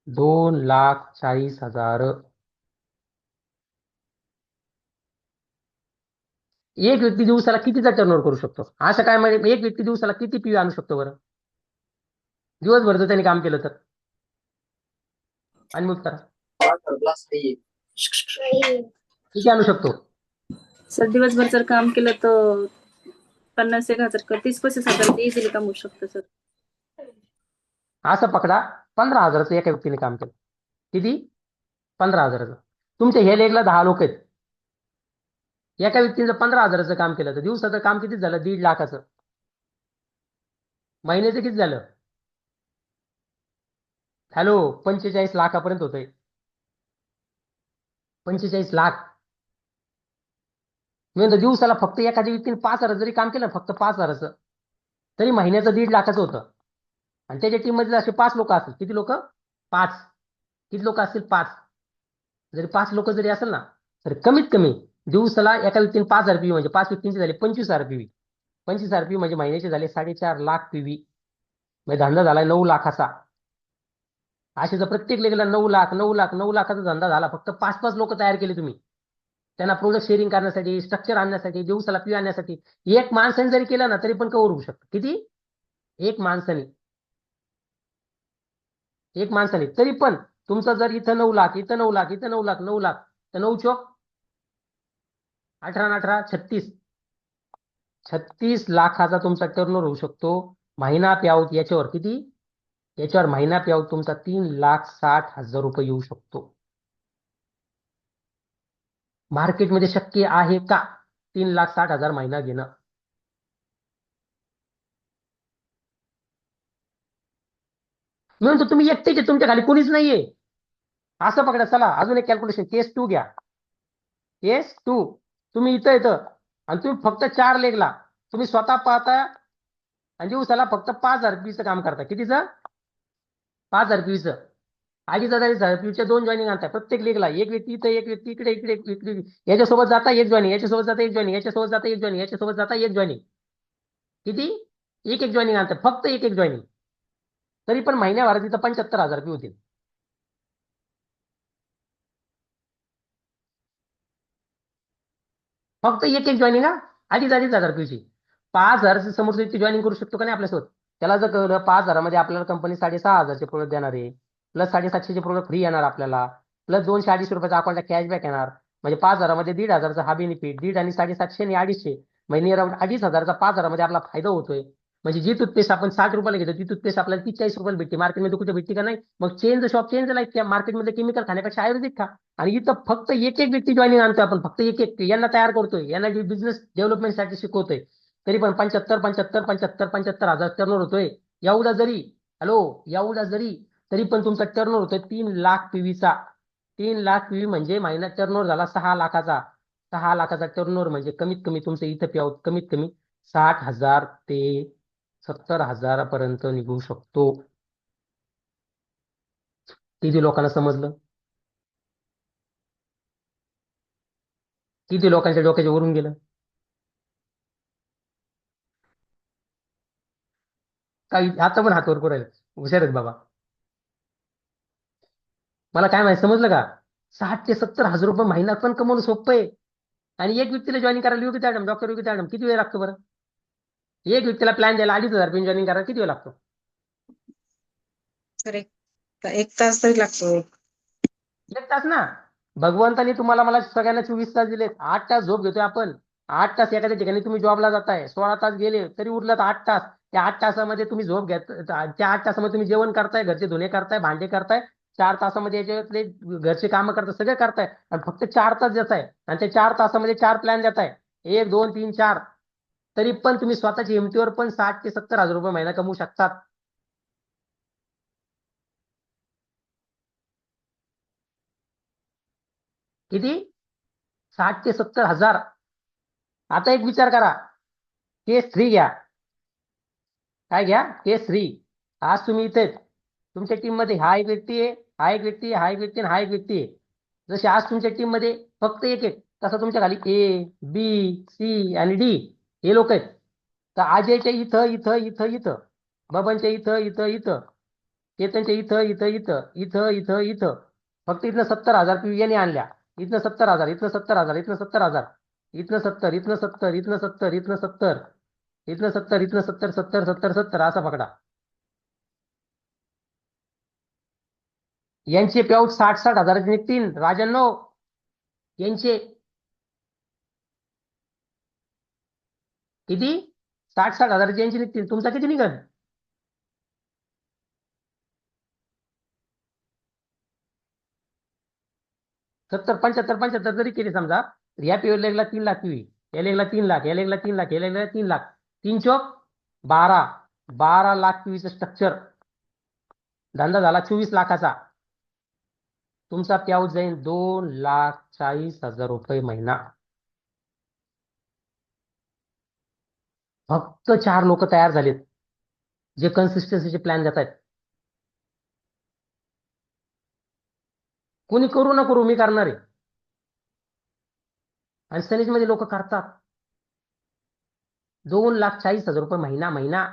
2,40,000. एक व्यक्ती दिवसाला कितीचा टर्नओव्हर करू शकतो? असं काय म्हणजे एक व्यक्ती दिवसाला किती PV आणू शकतो बरं? दिवसभर जर त्यांनी काम केलं तर? आणि मग करा, किती आणू शकतो? सर दिवसभर जर काम केलं तर 50,000-1,000 30-35,000 इझिली कमवू शकतो सर. असं पकडा, 15,000चं एका व्यक्तीने काम केलं. किती? 15,000चं. तुमच्या हे लेगला 10 लोक आहेत. एका व्यक्तीने 15,000चं काम केलं तर दिवसाचं काम किती झालं? 1.5 लाखाचं. महिन्याचं किती झालं? हॅलो, 45 लाखापर्यंत होतंय. 45 लाख. म्हणजे दिवसाला फक्त एखाद्या व्यक्तीने 5,000 जरी काम केलं, फक्त 5,000चं, तरी महिन्याचं 1.5 लाखाचं होतं. आणि त्याच्या टीम मध्ये असे 5 लोक असतील. किती लोक? 5. किती लोक असतील? 5. जरी 5 लोक जरी असेल ना, तर कमीत कमी दिवसाला एका व्यक्तीने 5,000 PV म्हणजे 5 व्यक्तींचे झाले 25,000 PV. 25,000 PV म्हणजे महिन्याचे झाले 4.5 लाख PV. म्हणजे धंदा झाला 9 लाखाचा. असे जर प्रत्येक लेगला 9 लाख 9 लाख 9 लाखाचा धंदा झाला, फक्त 5-5 लोक तयार केले तुम्ही, त्यांना प्रोडक्ट शेअरिंग करण्यासाठी, स्ट्रक्चर आणण्यासाठी, दिवसाला PV आणण्यासाठी. एक माणसाने जरी केलं ना तरी पण कव्हर होऊ शकतं. किती? एक माणसाने. एक माणसाने तरी पण तुमचं जर इथं 9 लाख, इथं 9 लाख, इथं 9 लाख, 9 लाख, तर 9 चोक 18 18 36, 36 लाखाचा तुमचा टर्नओव्हर होऊ शकतो. महिना पे आउट याच्यावर किती? याच्यावर महिना पे आउट तुमचा 3,60,000 रुपये येऊ शकतो. मार्केटमध्ये शक्य आहे का 3,60,000 महिना घेणं? म्हणून तर तुम्ही एकटेच आहे, तुमच्या खाली कोणीच नाहीये. असं पकडा. चला अजून एक कॅल्क्युलेशन, केस 2 घ्या. केस 2, तुम्ही इथं येतं आणि तुम्ही फक्त 4 लेगला तुम्ही स्वतः पाहता आणि दिवसाला फक्त 5,000 रुपयेचं काम करता. कितीचं? 5,000 रुपयेचं. 2,500 रुपयेच्या 2 जॉईनिंग आणताय प्रत्येक लेगला. एक व्यक्ती इथं, एक व्यक्ती इकडे, इकडे एक व्यक्ती याच्यासोबत जाता एक जॉईनिंग, याच्यासोबत जाता एक जॉईनिंग, याच्यासोबत जाता एक जॉईनिंग, याच्यासोबत जाता एक जॉईनिंग. किती? एक एक जॉईनिंग आणताय, फक्त एक एक जॉईनिंग. तरी पण महिन्याभरात तिथं 75,000 रुपये होतील. फक्त एक एक जॉईनिंग. 2,500 रुपयाची 5,000 समोर व्यक्ती जॉईनिंग करू शकतो का नाही आपल्यासोबत? त्याला जर कळलं 5,000 आपल्याला कंपनी 6,500चे प्रोडक्ट देणार आहे, प्लस 750चे प्रोडक्ट फ्री येणार आपल्याला, प्लस 200-250 रुपयाचा अकाउंटला कॅशबॅक येणार, म्हणजे 5,000 1,500चा हा बेनिफिट, 1,500 आणि 750 आणि 250 म्हणजे अराउंड 2,500चा 5,000 आपला फायदा होतोय. म्हणजे जी टूथपेस्ट आपण 60 रुपयाला घेतो ती टूथपेस्ट आपल्याला 40 रुपयाला भेटते. मार्केटमध्ये कुठे भेटते का नाही? मग चेंज शॉप चेंज लाईक त्या मार्केटमध्ये केमिकल खाण्यापेक्षा आयुर्वेदिक खा. आणि इथं फक्त एक एक व्यक्ती जॉईनिंग आणतोय आपण, फक्त एक एक यांना तयार करतोय, यांना बिझनेस डेव्हलपमेंटसाठी शिकवतोय. तरी पण 75,000 टर्नओव्हर होतोय. एवढा जरी एवढा जरी तरी पण तुमचा टर्नओव्हर होतोय 3,00,000 पीव्हीचा. 3,00,000 पीव्ही म्हणजे महिन्यात टर्नओव्हर झाला 6,00,000चा. 6,00,000चा टर्नओव्हर म्हणजे कमीत कमी तुमचं इथं प्याव कमीत कमी 60,000 ते 70,000 पर्यंत निघू शकतो. किती लोकांना समजलं? किती लोकांच्या डोक्याच्या वरून गेलं? काही आता पण हातवर करू राहिले. हुशार आहेत बाबा. मला काय माहिती, समजलं का? 60,000 ते 70,000 रुपये महिना पण कमवणं सोपं आहे. आणि एक व्यक्तीला जॉईन करायला योग्य मॅडम, डॉक्टर योग्य मॅडम, किती वेळ लागतो बरं? एक व्यक्तीला प्लॅन द्यायला 2,500 रुपये जॉईनिंग करायला किती वेळ लागतो? तर एक तास तरी लागतो. 1 तास ना. भगवंतानी तुम्हाला मला सगळ्यांना 24 तास दिलेत. 8 तास झोप घेतोय आपण. 8 तास एखाद्या ठिकाणी तुम्ही जॉबला जाताय, 16 तास गेले तरी उरलात 8 तास. त्या 8 तासामध्ये तुम्ही झोप घेत, त्या 8 तासामध्ये तुम्ही जेवण करताय, घरचे धुणे करताय, भांडे करताय. 4 तासामध्ये याच्यातले घरचे कामं करताय, सगळे करताय. आणि फक्त 4 तास देताय आणि त्या 4 तासामध्ये 4 प्लॅन देताय, 1 2 3 4. तरी पण तुम्ही स्वतःच्या हिमतीवर पण 60,000 ते 70,000 रुपये महिना कमवू शकतात. किती? 60,000 ते 70,000. आता एक विचार करा, केस 3 घ्या. काय घ्या? केस 3. आज तुम्ही इथे तुमच्या टीम मध्ये हा एक व्यक्ती आहे, हा एक व्यक्ती आहे, हा एक व्यक्ती आणि हा एक व्यक्ती आहे. जसे आज तुमच्या टीम मध्ये फक्त एक एक, तसं तुमच्या खाली ए, बी, सी आणि डी हे लोक आहेत. तर अजयच्या इथं इथं इथं इथं, बबनच्या इथं इथं इथं, चेतनच्या इथं इथं इथं इथं इथं इथं. फक्त इथनं 70,000 याने आणल्या. इथनं 70,000, इथनं 70,000, इथनं 70,000, इथनं 70, इथनं 70, इथनं 70, इथनं 70, इथनं 70, इथनं 70, 70 70 70 असा पकडा. यांचे पेआउट 60-60 हजाराचे निघतील राजांनो. यांचे किती? 60-60 हजाराचे यांचे निघतील. तुमचा किती निघल? सत्तर 75 जरी केले समजा, तर या पेवर लेगला 3,00,000 पीवी, या लेगला 3,00,000, या लेगला 3,00,000, या लेगला 3,00,000, 3 चोक 12, 12,00,000 पीवीचं स्ट्रक्चर. धंदा झाला 24 लाखाचा. तुमचा पेआउट जाईल 2,40,000 रुपये महिना. फक्त 4 लोक तयार झालेत जे कन्सिस्टन्सीचे प्लॅन देत आहेत. कोणी करू ना करू, मी करणार आहे. आणि सनेज मध्ये लोक करतात. 2,40,000 रुपये महिना महिना.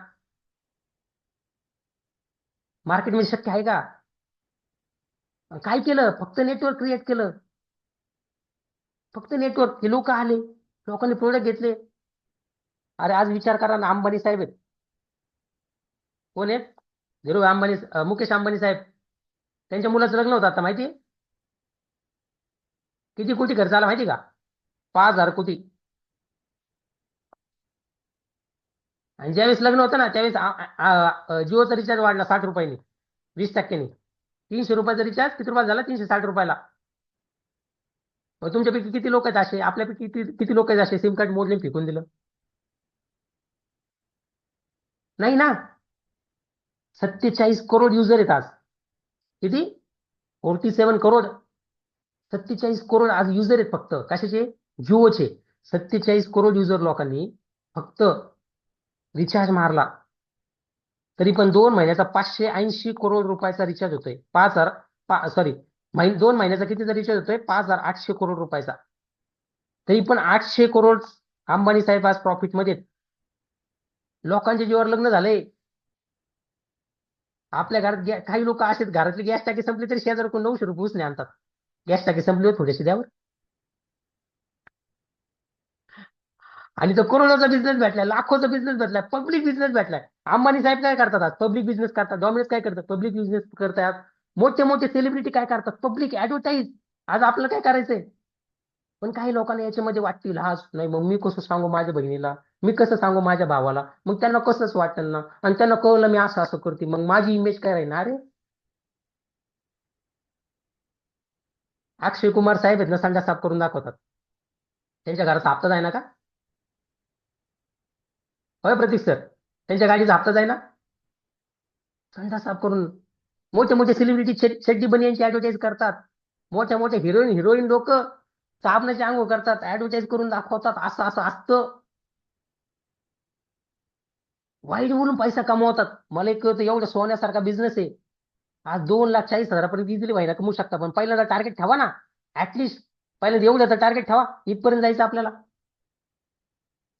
मार्केटमध्ये शक्य आहे का? काय केलं? फक्त नेटवर्क क्रिएट केलं. फक्त नेटवर्क. हे लोक आले, लोकांनी प्रोडक्ट घेतले. अरे आज विचार करा ना, अंबानी साहेब आहेत. कोण आहेत? धीरूभाई अंबानी, मुकेश अंबानी साहेब. त्यांच्या मुलाचं लग्न होतं आता, माहिती? किती कोटी खर्च आला माहिती का? 5,000 कोटी. आणि ज्यावेळेस लग्न होतं ना त्यावेळेस जिओचा रिचार्ज वाढला 60 रुपयांनी, 20%. 300 रुपयाचा रिचार्ज किती रुपयाला झाला? 360 रुपयाला. मग तुमच्यापैकी किती लोक आहेत असे? आपल्यापैकी किती किती लोक आहेत असे सिम कार्ड मोडले फेकून दिलं? नाही ना. 47 करोड युजर आहेत आज. किती? 47 करोड 47 करोड आज युजर आहेत फक्त कशाचे जिओचे 47 करोड युजर लोकांनी फक्त रिचार्ज मारला तरी पण 2 महिन्याचा 580 करोड रुपयाचा रिचार्ज होतोय 2 महिन्याचा कितीचा रिचार्ज होतोय 5800 करोड रुपयाचा तरी पण 800 करोड अंबानी साहेब आज प्रॉफिट मध्ये लोकांच्या जीवावर लग्न झालंय आपल्या घरात काही लोक असेच घरातली गॅस टाकी संपली तरी शेजार कोण 900 रुपये उसने आणतात गॅस टाकी संपली होत थोडेसे द्यावर आणि तो करोडोचा बिझनेस भेटलाय लाखोचा बिझनेस भेटलाय पब्लिक बिझनेस भेटलाय अंबानी साहेब काय करतात आज पब्लिक बिझनेस करतात डॉमिनोज काय करतात पब्लिक बिझनेस करतात मोठे मोठे सेलिब्रिटी काय करतात पब्लिक ऍडव्हर्टाईज आज आपल्याला काय करायचंय पण काही लोकांना याच्यामध्ये वाटतील हा नाही मग मी कसं सांगू माझ्या बहिणीला मी कसं सांगू माझ्या भावाला मग त्यांना कसंच वाटेल ना आणि त्यांना कळलं मी असं असं करते मग माझी इमेज काय राहील अरे अक्षय कुमार साहेब आहेत ना संडास साफ करून दाखवतात त्यांच्या घराचा हप्ता जाय ना का होय प्रतीक सर त्यांच्या गाडीचा हप्ता जाय ना संडास साफ करून मोठे मोठे सेलिब्रिटी चड्डी बनियांची ऍडव्हर्टाईज करतात मोठ्या मोठ्या हिरोईन लोक साबणाची आंघोळ करतात ऍडव्हर्टाईज करून दाखवतात असं असं असतं वाईट बोलून पैसा कमवतात मला एक कळतं एवढं सोन्यासारखा बिझनेस आहे आज 2,40,000 पर्यंत इझिली व्हायला कमवू शकता पण पहिल्यांदा टार्गेट ठेवा ना ऍटलिस्ट पहिल्यांदा एवढं तर टार्गेट ठेवा इथपर्यंत जायचं आपल्याला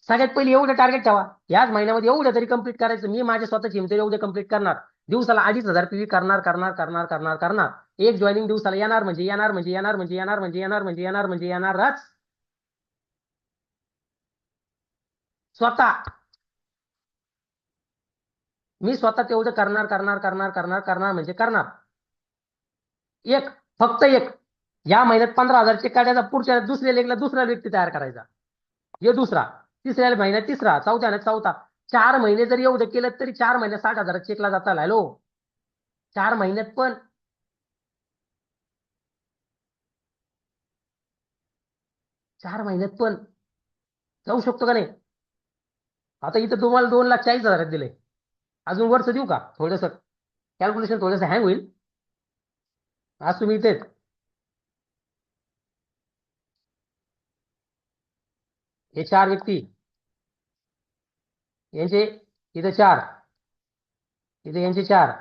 सगळ्यात पहिले एवढं टार्गेट ठेवा याच महिन्यामध्ये एवढं तरी कंप्लीट करायचं मी माझ्या स्वतःची हिमते एवढे कंप्लीट करणार दिवसाला 2,500 PV करणार एक जॉईनिंग दिवसाला येणारच स्वतः मी स्वतः तेवढं करणार म्हणजे करणार फक्त एक या महिन्यात 15,000 चेक काढायचा पुढच्या दुसऱ्या लेगला दुसरा व्यक्ती तयार करायचा हे दुसरा तिसऱ्या महिन्यात तिसरा चौथ्या महिन्यात चौथा 4 महिने जर एवढं केलं तरी 4 महिन्यात 60,000 चेकला जाता हॅलो 4 महिन्यात पण 4 महिन्यात पण जाऊ शकतो का नाही आता इथं तुम्हाला 2,40,000 दिले अजून वर्ष देऊ का थोडस कॅल्क्युलेशन थोडस हँग होईल आज तुम्ही इथेच हे 4 व्यक्ती यांचे इथे 4 इथे यांचे 4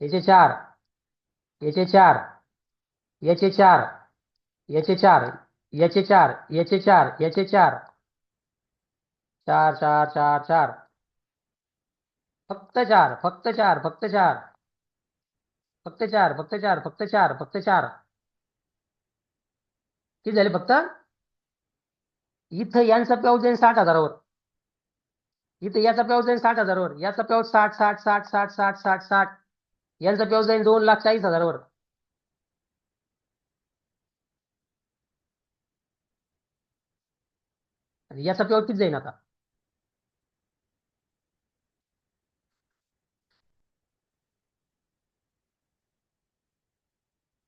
याचे 4 याचे 4 याचे 4 याचे 4 याचे 4 याचे 4 याचे 4 4 4 4 4 फक्त 4 फक्त 4 फक्त 4 फक्त 4 फक्त 4 फक्त 4 फक्त 4 किती झाले फक्त इथं यांचा पेआउट जाईल 60,000 इथं याचा पेआउट जाईल 60,000 याचा पेआउट 60 यांचा पेआउट जाईल 2,40,000 आणि याचा पेआउट किती जाईल आता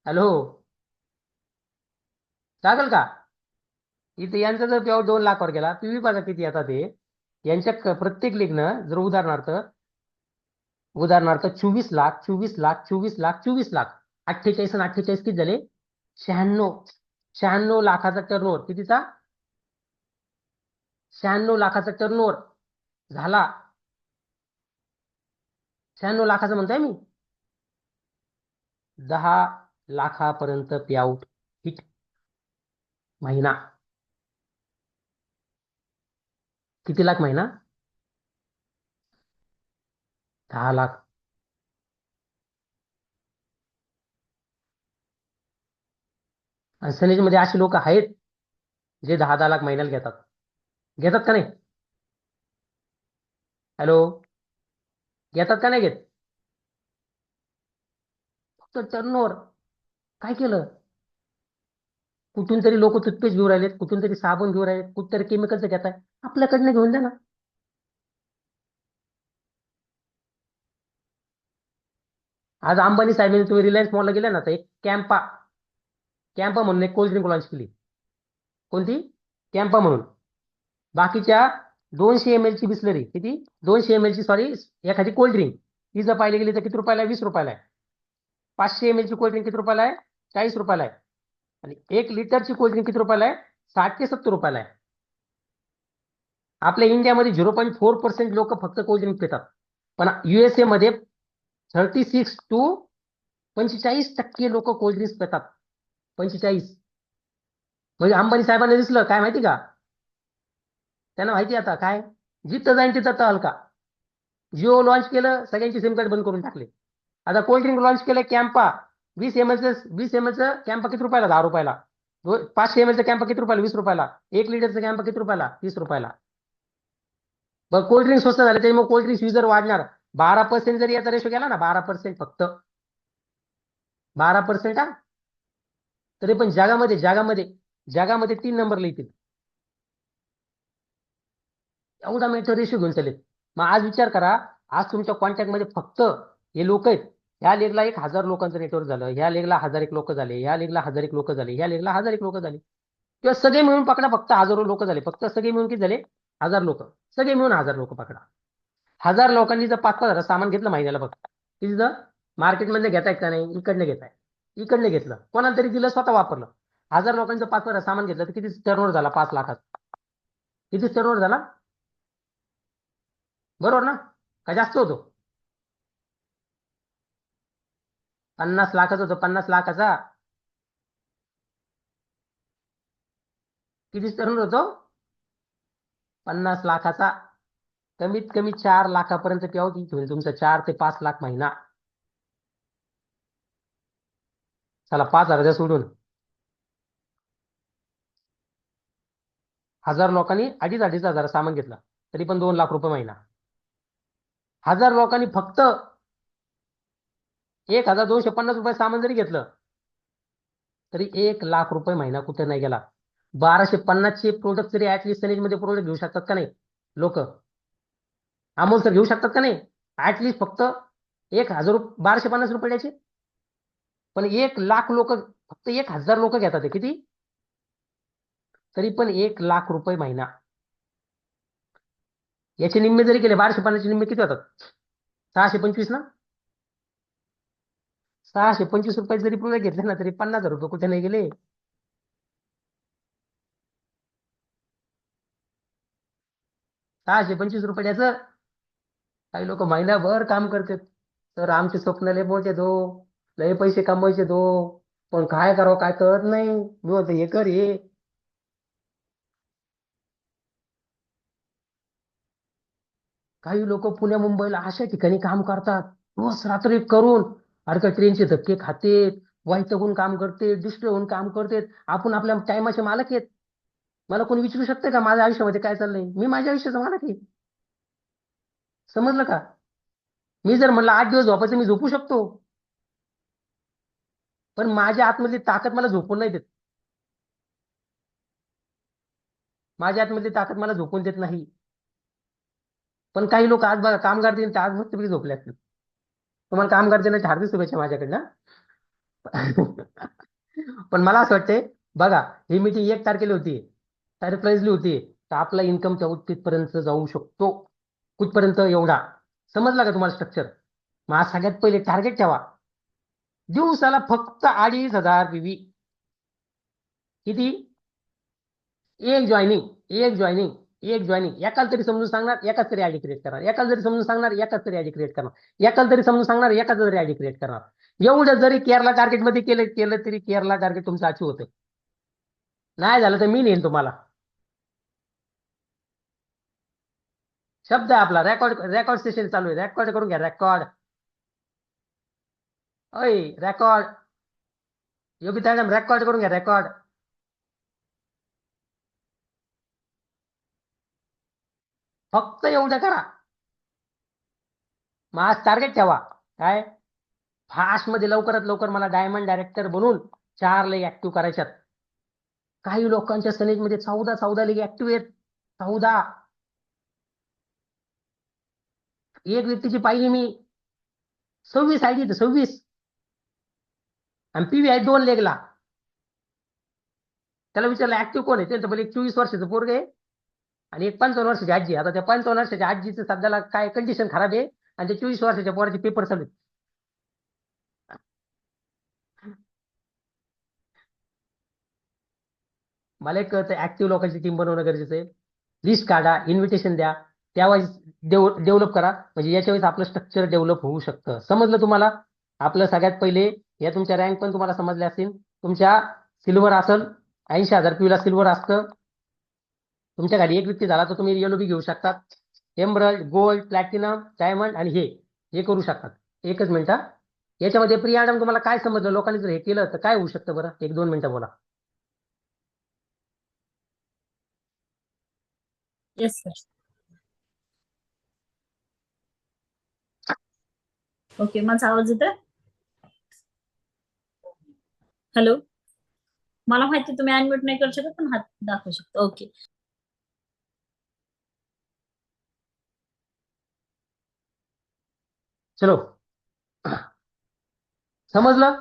हॅलो चालेल का इथे यांचा जर पेआउट 2 लाखावर गेला पीव्ही बघा किती येतात ते यांच्या प्रत्येक लेखनं जर उदाहरणार्थ 24 लाख 48 आणि 48 किती झाले 96 लाखाचा टर्नओव्हर कितीचा 96 लाखाचा टर्नओव्हर झाला 96 लाखाचं म्हणतोय मी 10 लाखापर्यंत पेआउट हिट महिना किती लाख महिना 10 लाख आणि सनेजमध्ये असे लोक आहेत जे 10 लाख महिन्याला घेतात का नाही हॅलो घेतात का नाही घेत फक्त टर्नओव्हर काय केलं कुठून तरी लोक टूथपेस्ट घेऊन राहिलेत कुठून तरी साबण घेऊन राहिलेत कुठतरी केमिकलचं घेत आहे आपल्याकडनं घेऊन द्या ना आज अंबानी साहेबांनी तुम्ही रिलायन्स मॉलला गेले ना तर एक कॅम्पा म्हणून एक कोल्ड ड्रिंक लॉन्च केली कोणती कॅम्पा म्हणून बाकीच्या 200 ml ची बिस्लरी किती 200 ml ची सॉरी एखादी कोल्ड ड्रिंक ती जर पाहिली गेली तर किती रुपयाला 20 रुपयाला आहे 500 ml ची कोल्ड्रिंक किती रुपयाला आहे? 40 रुपयाला आहे. आणि 1 लिटरची कोल्ड्रिंक किती रुपयाला आहे? 60 ते 70 रुपयाला आहे. आपल्या इंडियामध्ये 0.4% लोक फक्त कोल्ड्रिंक पितात, पण USA मध्ये 36 to 45% लोक कोल्ड्रिंक्स पितात. 45. म्हणजे अंबानी साहेबांना दिसलं काय माहिती का? त्यांना माहिती आता काय, जिथं जाईन तिथं तहल का. जिओ लॉन्च केलं, सगळ्यांची सिम कार्ड बंद करून टाकले. आता कोल्ड्रिंक लॉन्च केलं कॅम्पा, 20 ml कॅम्पा किती रुपयाला? 10 रुपयाला. 500 ml कॅम्पा किती रुपयाला? 20 रुपयाला. 1 लिटरचा कॅम्पा किती रुपयाला? 30 रुपयाला. बरं कोल्ड्रिंक स्वस्त झालं त्यामुळे कोल्ड्रिंक युजर वाढणार. 12% जरी याचा रेशो गेला ना, 12% फक्त 12%, हा तरी पण जगामध्ये 3 नंबरला येतील. एवढा मेट्रो रेशो घेऊन चालेल. मग आज विचार करा, आज तुमच्या कॉन्टॅक्ट मध्ये फक्त हे लोक आहेत. ह्या लेगला 1000 लोकांचं नेटवर्क झालं, ह्या लेगला 1001 लोक झाले, ह्या लेगला 1001 लोक झाले, ह्या लेगला 1001 लोक झाले, किंवा सगळे मिळून पकडा फक्त हजारो लोक झाले. फक्त सगळे मिळून किती झाले? 1000 लोक. सगळे मिळून 1000 लोक पकडा. 1000 लोकांनी जर 5,000 सामान घेतलं महिन्याला, फक्त किती मार्केटमधले घेतायत का नाही? इकडनं घेताय, इकडनं घेतलं, कोणाला तरी दिलं, स्वतः वापरलं. 1000 लोकांचं 5,000 सामान घेतलं तर किती टर्नओव्हर झाला? 5 लाखाचा. किती टर्नओव्हर झाला? बरोबर ना? का जास्त होतो? 50 लाखाचा होतो. 50 लाखाचा किती टर्नओव्हर होतो? 50 लाखाचा. कमीत कमी 4 लाखापर्यंत केव्हा होईल तुमचं? 4 ते 5 लाख महिना. चला 5,000 सोडून 1000 लोकांनी 2,500 सामान घेतलं तरी पण 2 लाख रुपये महिना. 1000 लोकांनी फक्त 1,250 रुपये सामान जरी घेतलं तरी 1 लाख रुपये महिना कुठे नाही गेला. 1250चे प्रोडक्ट तरी ऍटलिस्ट सनेज मध्ये प्रोडक्ट घेऊ शकतात का नाही लोक? अमोल सर घेऊ शकतात का नाही? ऍटलिस्ट फक्त 1250 रुपये द्यायचे. पण 1 लाख लोक, फक्त 1000 लोक घेतात. ते किती? तरी पण 1 लाख रुपये महिना. याचे निम्मे जरी केले, 1250चे निम्मे किती होतात? 625 ना. 625 रुपये जरी प्रोडक्ट घेतले ना तरी 50,000 रुपये कुठे नाही गेले. ₹625 काही लोक महिनाभर काम करतात. तर आमचे स्वप्न लय मोठे दो, लय पैसे कमवायचे दो, पण काय करावं काय कळत नाही. मी म्हणतो हे कर हे. काही लोक पुण्या मुंबईला अशा ठिकाणी काम करतात, रोज रात्री करून, अरे का ट्रेनचे धक्के खातेत, वैतागून काम करते, डिस्ट्रॅक्ट होऊन काम करतेत. आपण आपल्या टायमाचे मालक आहेत. मला कोणी विचारू शकते का माझ्या आयुष्यामध्ये काय चाललंय? मी माझ्या आयुष्याचा मालक आहे. समजलं का? मी जर म्हणलं 8 दिवस झोपायचं, मी झोपू शकतो, पण माझ्या आतमधली ताकद मला झोपून नाही देत. माझ्या आतमधली ताकद मला झोपून देत नाही. पण काही लोक आज बघा कामगार दिन आज मस्तपैकी झोपले असतील. तुम्हाला कामगार दिनाच्या हार्दिक शुभेच्छा माझ्याकडनं. पण मला असं वाटतंय बघा, ही मीटिंग 1 तारखेला होती, सरप्राईजली होती, तर आपला इन्कम तिथपर्यंत जाऊ शकतो. कुठपर्यंत? एवढा. समजला का तुम्हाला स्ट्रक्चर? मग आज सगळ्यात पहिले टार्गेट ठेवा, दिवसाला फक्त 2,500 PV. किती? एक जॉईनिंग एकाला तरी समजून सांगणार, एकाच तरी आयडी क्रिएट करणार, एकाला जरी समजून सांगणार, एकाच तरी आयडी क्रिएट करणार, एकाला तरी समजून सांगणार, एकाच तरी आयडी क्रिएट करणार. एवढं जरी केरला टार्गेटमध्ये केलं तरी केरला टार्गेट तुमचं अचीव होतं. नाही झालं तर मी नेईन तुम्हाला. शब्द आहे आपला. रेकॉर्ड सेशन चालू आहे. रेकॉर्ड करून घ्या. रेकॉर्ड योगिता मॅडम, रेकॉर्ड करून घ्या. रेकॉर्ड. फक्त एवढं करा. मग आज टार्गेट ठेवा काय, फास्ट मध्ये लवकरात लवकर मला डायमंड डायरेक्टर बनवून 4 लेग ऍक्टिव्ह करायच्यात. काही लोकांच्या सनेज मध्ये 14 लेग ऍक्टिव्ह आहेत. 14. एक व्यक्तीची पाहिली मी 26 आयडी, 26, आणि PV आहे 2 लेगला. त्याला विचारलं ऍक्टिव्ह कोण आहे? त्यांचं पहिले 24 वर्षाचं पोरग आहे आणि एक 55 वर्षाची आजी. आता त्या 55 वर्षाच्या आजीचं सध्याला काय कंडिशन खराब आहे, आणि त्या 24 वर्षाच्या पोराचे पेपर चालू आहेत. मला एक कळतं ऍक्टिव्ह लोकांची टीम बनवणं गरजेचं आहे. लिस्ट काढा, इन्व्हिटेशन द्या, त्यावेळेस डेव्हलप करा, म्हणजे याच्या वेळेस आपलं स्ट्रक्चर डेव्हलप होऊ शकतं. समजलं तुम्हाला? आपलं सगळ्यात पहिले या तुमच्या रँक पण तुम्हाला समजल्या असतील. तुमच्या सिल्वर असेल, 80,000 PV सिल्वर असतं. तुमच्या खाली एक व्यक्ती झाला तर तुम्ही येलो बी घेऊ शकतात. एमरल्ड, गोल्ड, प्लॅटिनम, डायमंड आणि हे करू शकतात. एकच मिनिट हा. याच्यामध्ये प्रिया मॅडम तुम्हाला काय समजलं? लोकांनी जर हे केलं तर काय होऊ शकतं बरं? 1-2 मिनिटं बोला. Yes sir. ओके, माझा आवाज येतोय? हॅलो, मला माहिती तुम्ही अनम्यूट नाही करू शकत पण हात दाखवू शकता. ओके. चलो, समजलं?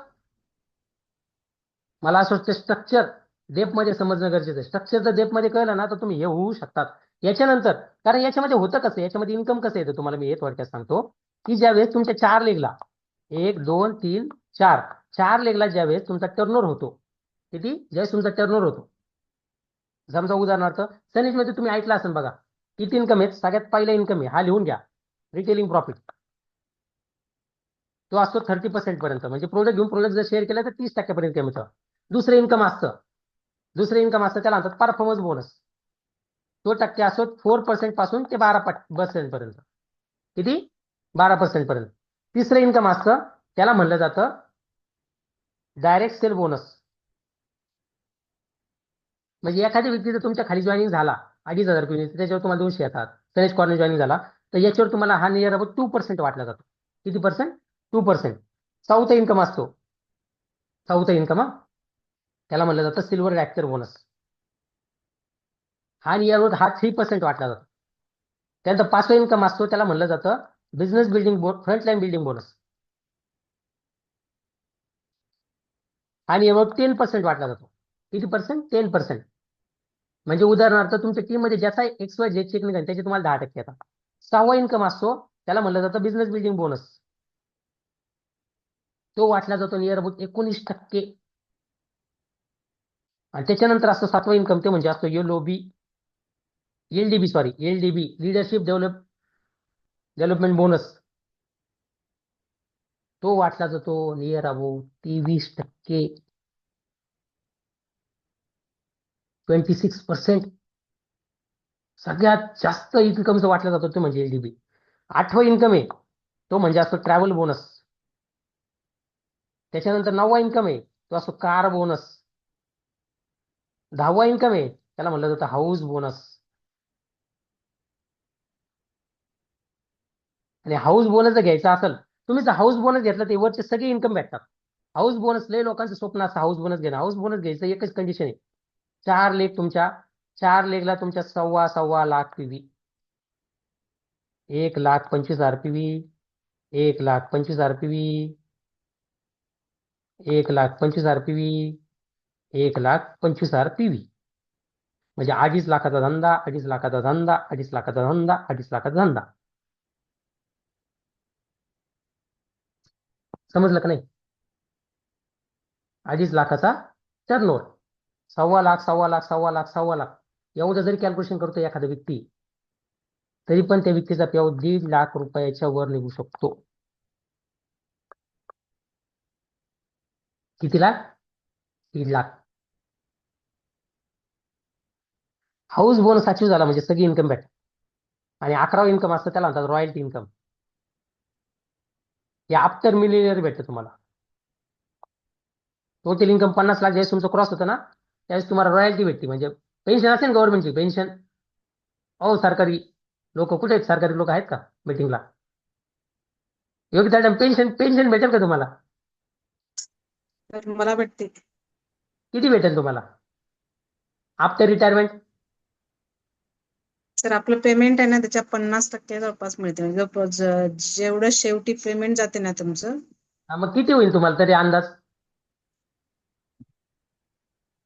मला असं वाटतं स्ट्रक्चर डेप मध्ये समजणं गरजेचं आहे. स्ट्रक्चर जर डेप मध्ये कळलं ना तर तुम्ही हे होऊ शकतात. याच्यानंतर कारण याच्यामध्ये होतं कसं, याच्यामध्ये इन्कम कसं येतं तुम्हाला मी हे थोडक्यात सांगतो, की ज्यावेळेस तुमच्या 4 लेगला 1, 2, 3, 4 लेगला ज्यावेळेस तुमचा टर्नओव्हर होतो, किती? ज्यावेळेस तुमचा टर्नओव्हर होतो, समजा उदाहरणार्थ सनीज मध्ये तुम्ही ऐकलं असेल बघा, किती इन्कम आहेत? सगळ्यात पहिला इन्कम आहे, हा लिहून घ्या, रिटेलिंग प्रॉफिट. तो असतो 30% पर्यंत, म्हणजे प्रोडक्ट घेऊन प्रोडक्ट जर शेअर केलं तर 30% पर्यंत येतं. दुसरं इन्कम असतं त्याला म्हणतात परफॉर्मन्स बोनस. तो टक्के असतो 4% पासून ते 12% पर्यंत. किती? 12% पर्यंत. तिसरं इन्कम असतं त्याला म्हणलं जातं डायरेक्ट सेल बोनस. म्हणजे एखाद्या व्यक्तीचा तुमच्या खाली जॉईनिंग झाला 2,500 रुपये, त्याच्यावर तुम्हाला 200 येतात. सनेज कॉर्नर जॉईनिंग झाला तर याच्यावर तुम्हाला हा नियर अबाउट 2% वाटला जातो. किती पर्सेंट? 2%. चौथा इन्कम असतो, त्याला म्हणलं जातं सिल्वर ऍक्टर बोनस. हा नियर हा 3% वाटला जातो. त्यानंतर 5वा इन्कम असतो त्याला म्हणलं जातं business building frontline building bonus. हा नियर 10% वाटला जातो. किती पर्सेंट? 10%. म्हणजे उदाहरणार्थ तुमच्या टीम मध्ये ज्याचा XYZ चेक निघाल त्याचे तुम्हाला 10% येतात. 6वा इन्कम असतो त्याला म्हणलं जातं बिझनेस बिल्डिंग बोनस. तो वाटला जातो नियर अबाउट 19%. आणि त्याच्यानंतर असतो 7वा इन्कम, ते म्हणजे असतो LDB लीडरशिप डेव्हलपमेंट बोनस. तो वाटला जातो नियर अबाउट 23%, 26%. सगळ्यात जास्त इन्कमचा वाटला जातो तो म्हणजे LDB. 8वं इन्कम आहे तो म्हणजे असतो ट्रॅव्हल बोनस. त्याच्यानंतर 9वा इन्कम आहे तो असतो कार बोनस. 10वा इन्कम आहे त्याला म्हणलं जातं हाऊस बोनस. आणि हाऊस बोनस जर घ्यायचा असेल, तुम्ही जर हाऊस बोनस घेतला तर वरचे सगळे इन्कम भेटतात. हाऊस बोनस लय लोकांचं स्वप्न असतं हाऊस बोनस घेणं. हाऊस बोनस घ्यायचं एकच कंडिशन आहे, 4 लेगला तुमच्या 1.25 lakh PV, 1,25,000 PV, 1,25,000 PV, 1,25,000 PV, 1,25,000 PV. म्हणजे 2.5 लाखाचा धंदा, 2.5 लाखाचा धंदा, 2.5 लाखाचा धंदा, 2.5 लाखाचा धंदा. समजलं का नाही? 2.5 लाखाचा टर्नओव्हर, 1.25 लाख एवढं जरी कॅल्क्युलेशन करतो एखादा व्यक्ती, तरी पण त्या व्यक्तीचा पेआउट 1.5 लाख रुपयाच्या वर निघू शकतो. किती lakh? 1.5 lakh. House bonus achieve झाला म्हणजे सगळी इन्कम भेटत. आणि 11वा इन्कम असतं त्याला म्हणतात रॉयल्टी इन्कम. हे आफ्टर मिलियनर भेटतं तुम्हाला. टोटल इन्कम 50 लाख ज्यावेळेस तुमचं क्रॉस होतं ना त्यावेळेस तुम्हाला रॉयल्टी भेटते. म्हणजे पेन्शन असेल गव्हर्नमेंटची पेन्शन. हो, सरकारी लोक कुठे आहेत? सरकारी लोक आहेत का मीटिंगला? योग्य पेन्शन भेटेल का तुम्हाला? तर मला भेटते. किती भेटेल तुम्हाला आफ्टर रिटायरमेंट? सर आपलं पेमेंट आहे ना त्याच्या 50% जवळपास मिळते. म्हणजे जेवढं शेवटी पेमेंट जाते ना तुमचं, मग किती होईल तुम्हाला तरी अंदाज?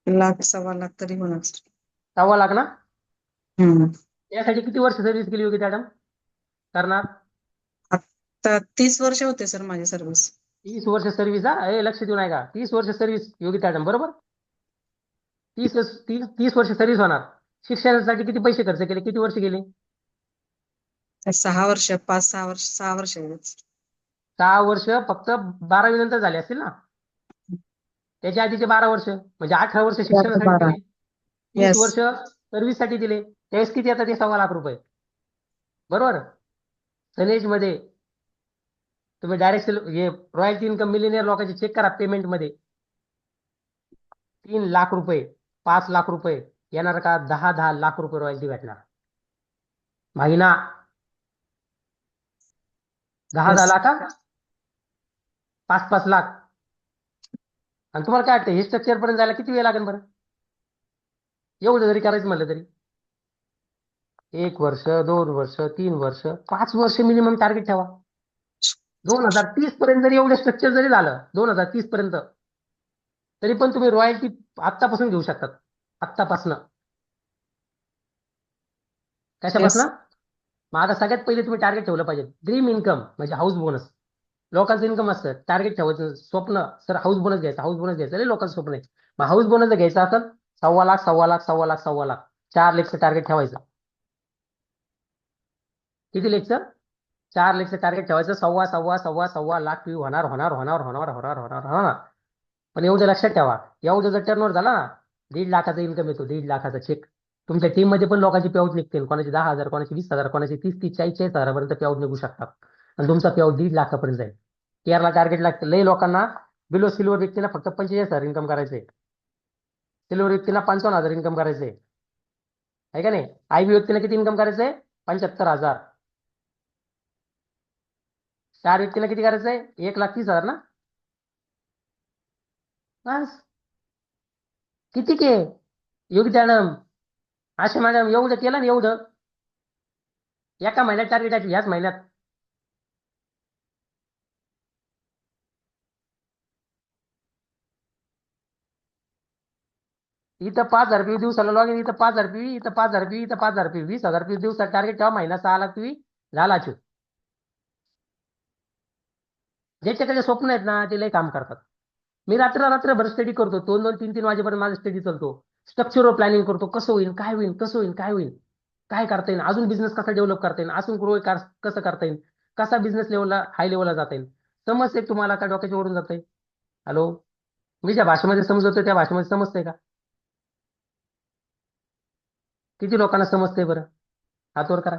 1,00,000 1,25,000 तरी होणार सर. 1.25 लाख ना? हम्म. यासाठी किती वर्ष सर्व्हिस केली योग्य मॅडम करणार? आता 30 वर्ष होते सर माझी सर्व्हिस. 30 वर्ष सर्व्हिस. हा, हे लक्ष देऊ नाही का? 30 वर्ष सर्व्हिस योगिता मॅडम, बरोबर? 30 वर्ष सर्व्हिस होणार. शिक्षणासाठी किती पैसे खर्च केले, किती वर्ष गेले? 6 वर्ष, 5-6 वर्ष, 6 वर्ष आहेत. 6 वर्ष फक्त 12वी नंतर झाले असतील ना. त्याच्या आधीचे 12 वर्ष म्हणजे 18 वर्ष शिक्षणासाठी 12. दिले, 30 Yes. वर्ष सर्व्हिस साठी दिले. त्यावेळेस किती येतात? ते 1.25 लाख रुपये. बरोबर. सनेज मध्ये तुम्ही डायरेक्ट हे रॉयल्टी इन्कम मिलिनियर लोकांचे चेक करा पेमेंट मध्ये 3 लाख रुपये, 5 लाख रुपये येणार का? 10 लाख रुपये रॉयल्टी भेटणार महिना. 10 Yes. लाख का? 5 लाख. आणि तुम्हाला काय वाटतं हे स्ट्रक्चर पर्यंत जायला किती वेळ लागेल बरं? एवढं जरी करायचं म्हणलं तरी 1 वर्ष, 2 वर्ष, 3 वर्ष, 5 वर्ष मिनिमम टार्गेट ठेवा. 2030 पर्यंत जरी एवढं स्ट्रक्चर जरी झालं 2030 पर्यंत, तरी पण तुम्ही रॉयल्टी आत्तापासून घेऊ शकतात. आत्तापासून. कशापासून? मग आता सगळ्यात पहिले तुम्ही टार्गेट ठेवलं पाहिजे. ड्रीम इन्कम म्हणजे हाऊस बोनस. लोकांचं इन्कम असतं, टार्गेट ठेवायचं, स्वप्न सर हाऊस बोनस घ्यायचा, हाऊस बोनस घ्यायचा. लोकांचं स्वप्न आहे. मग हाऊस बोनस जर घ्यायचा असेल 1.25 लाख, 1.25 लाख, 1.25 लाख, 1.25 लाख, 4 लेखचं टार्गेट ठेवायचं. किती लेखचं? 4 लेखचं टार्गेट ठेवायचं. 1.25 लाख व्ह्यू होणार. पण एवढं लक्षात ठेवा, एवढं जर टर्नओव्हर झाला ना 1.5 लाखाचा इन्कम येतो, 1.5 लाखाचा चेक. तुमच्या टीम मध्ये पण लोकांची पेआउट निघतील. कोणाची 10,000, कोणाची 20,000, कोणाची 30, 40 हजारापर्यंत पेआउट निघू शकतात. आणि तुमचा पेआउट 1.5 लाखापर्यंत जाईल. केरला टार्गेट लागतं. लय लोकांना बिलो सिल्वर व्यक्तीला फक्त 45,000 इन्कम करायचंय. सिल्वर व्यक्तीला 55,000 इन्कम करायचंय. आहे का नाही? आयबी व्यक्तीला किती इन्कम करायचंय? 75,000. स्टार व्यक्तीला किती करायचंय? 1,30,000 ना. बस. किती के योगिता मॅडम, आशा मॅडम, एवढं केलं ना, एवढं एका महिन्यात टार्गेट आहे. ह्याच महिन्यात इथं 5,000 रुपये दिवसाला लॉग इन, इथं 5,000 रुपये, इथं 5,000 रुपये, इथं 5,000 रुपये, 20,000 रुपये दिवसात टार्गेट ठेवा. महिना 6 लाख तुम्ही झाला. ज्याच्याकडे स्वप्न आहेत ना ते लय काम करतात. मी रात्रभर स्टडी करतो. 2-2, 3-3 वाजेपर्यंत माझा स्टडी चालतो. स्ट्रक्चरवर प्लॅनिंग करतो. कसं होईल, काय होईल, कसं होईल, काय होईल, काय करता येईल, अजून बिझनेस कसा डेव्हलप करता येईल, अजून ग्रो कसं करता येईल, कसा बिझनेस लेवलला हाय लेवलला जाता येईल. समजते तुम्हाला का डोक्याच्या वरून जाते? हॅलो, मी ज्या भाषेमध्ये समजवतो त्या भाषेमध्ये समजतंय का? किती लोकांना समजतंय बरं? हातवर करा.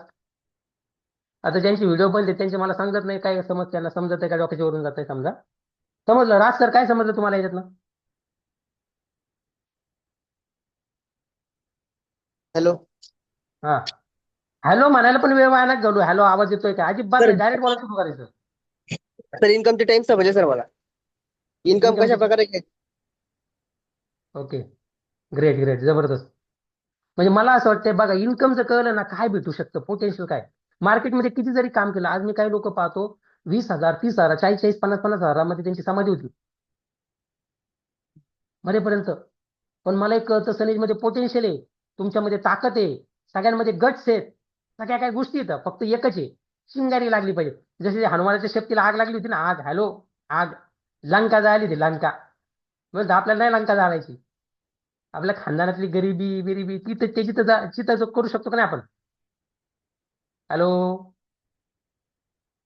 आता ज्यांचे व्हिडिओ बनले त्यांचे मला समजत नाही काय समज, त्यांना समजत आहे का डोक्याच्या वरून जात आहे. समजा समजलं. राज सर काय समजलं तुम्हाला याच्यातलं? हॅलो. हा, हॅलो म्हणायला पण वेळ वाया नका घालू. हॅलो आवाज येतोय का? अजिबात सर नाही. डायरेक्ट बोलायला सुरू करायचं. सर इन्कमचे टाइम समजले सर मला. इन्कम Income कशा चे- प्रकारे घ्यायचं? ओके, ग्रेट, जबरदस्त. म्हणजे मला असं वाटतंय बघा, इन्कमचं कळलं ना काय भेटू शकतं, पोटेन्शियल काय. मार्केटमध्ये किती जरी काम केलं, आज मी काही लोक पाहतो 20,000, 30,000, 40, 50 हजारामध्ये त्यांची समाधी होती मरेपर्यंत. पण मला एक कळतं सनेजमध्ये पोटेन्शियल आहे, तुमच्यामध्ये ताकद आहे, सगळ्यांमध्ये गट्स आहेत, सगळ्या काय गोष्टी येतात. फक्त एकच आहे, शिंगारी लागली पाहिजे. जशी हनुमानाच्या शेपटीला आग लागली होती ना, आग, हॅलो, आग, लंका जायली होती लंका. म्हणजे आपल्याला नाही लंका जाळायची. आपल्या खानदानातली गरिबी तिथं त्याची चिता करू शकतो का नाही आपण? हॅलो,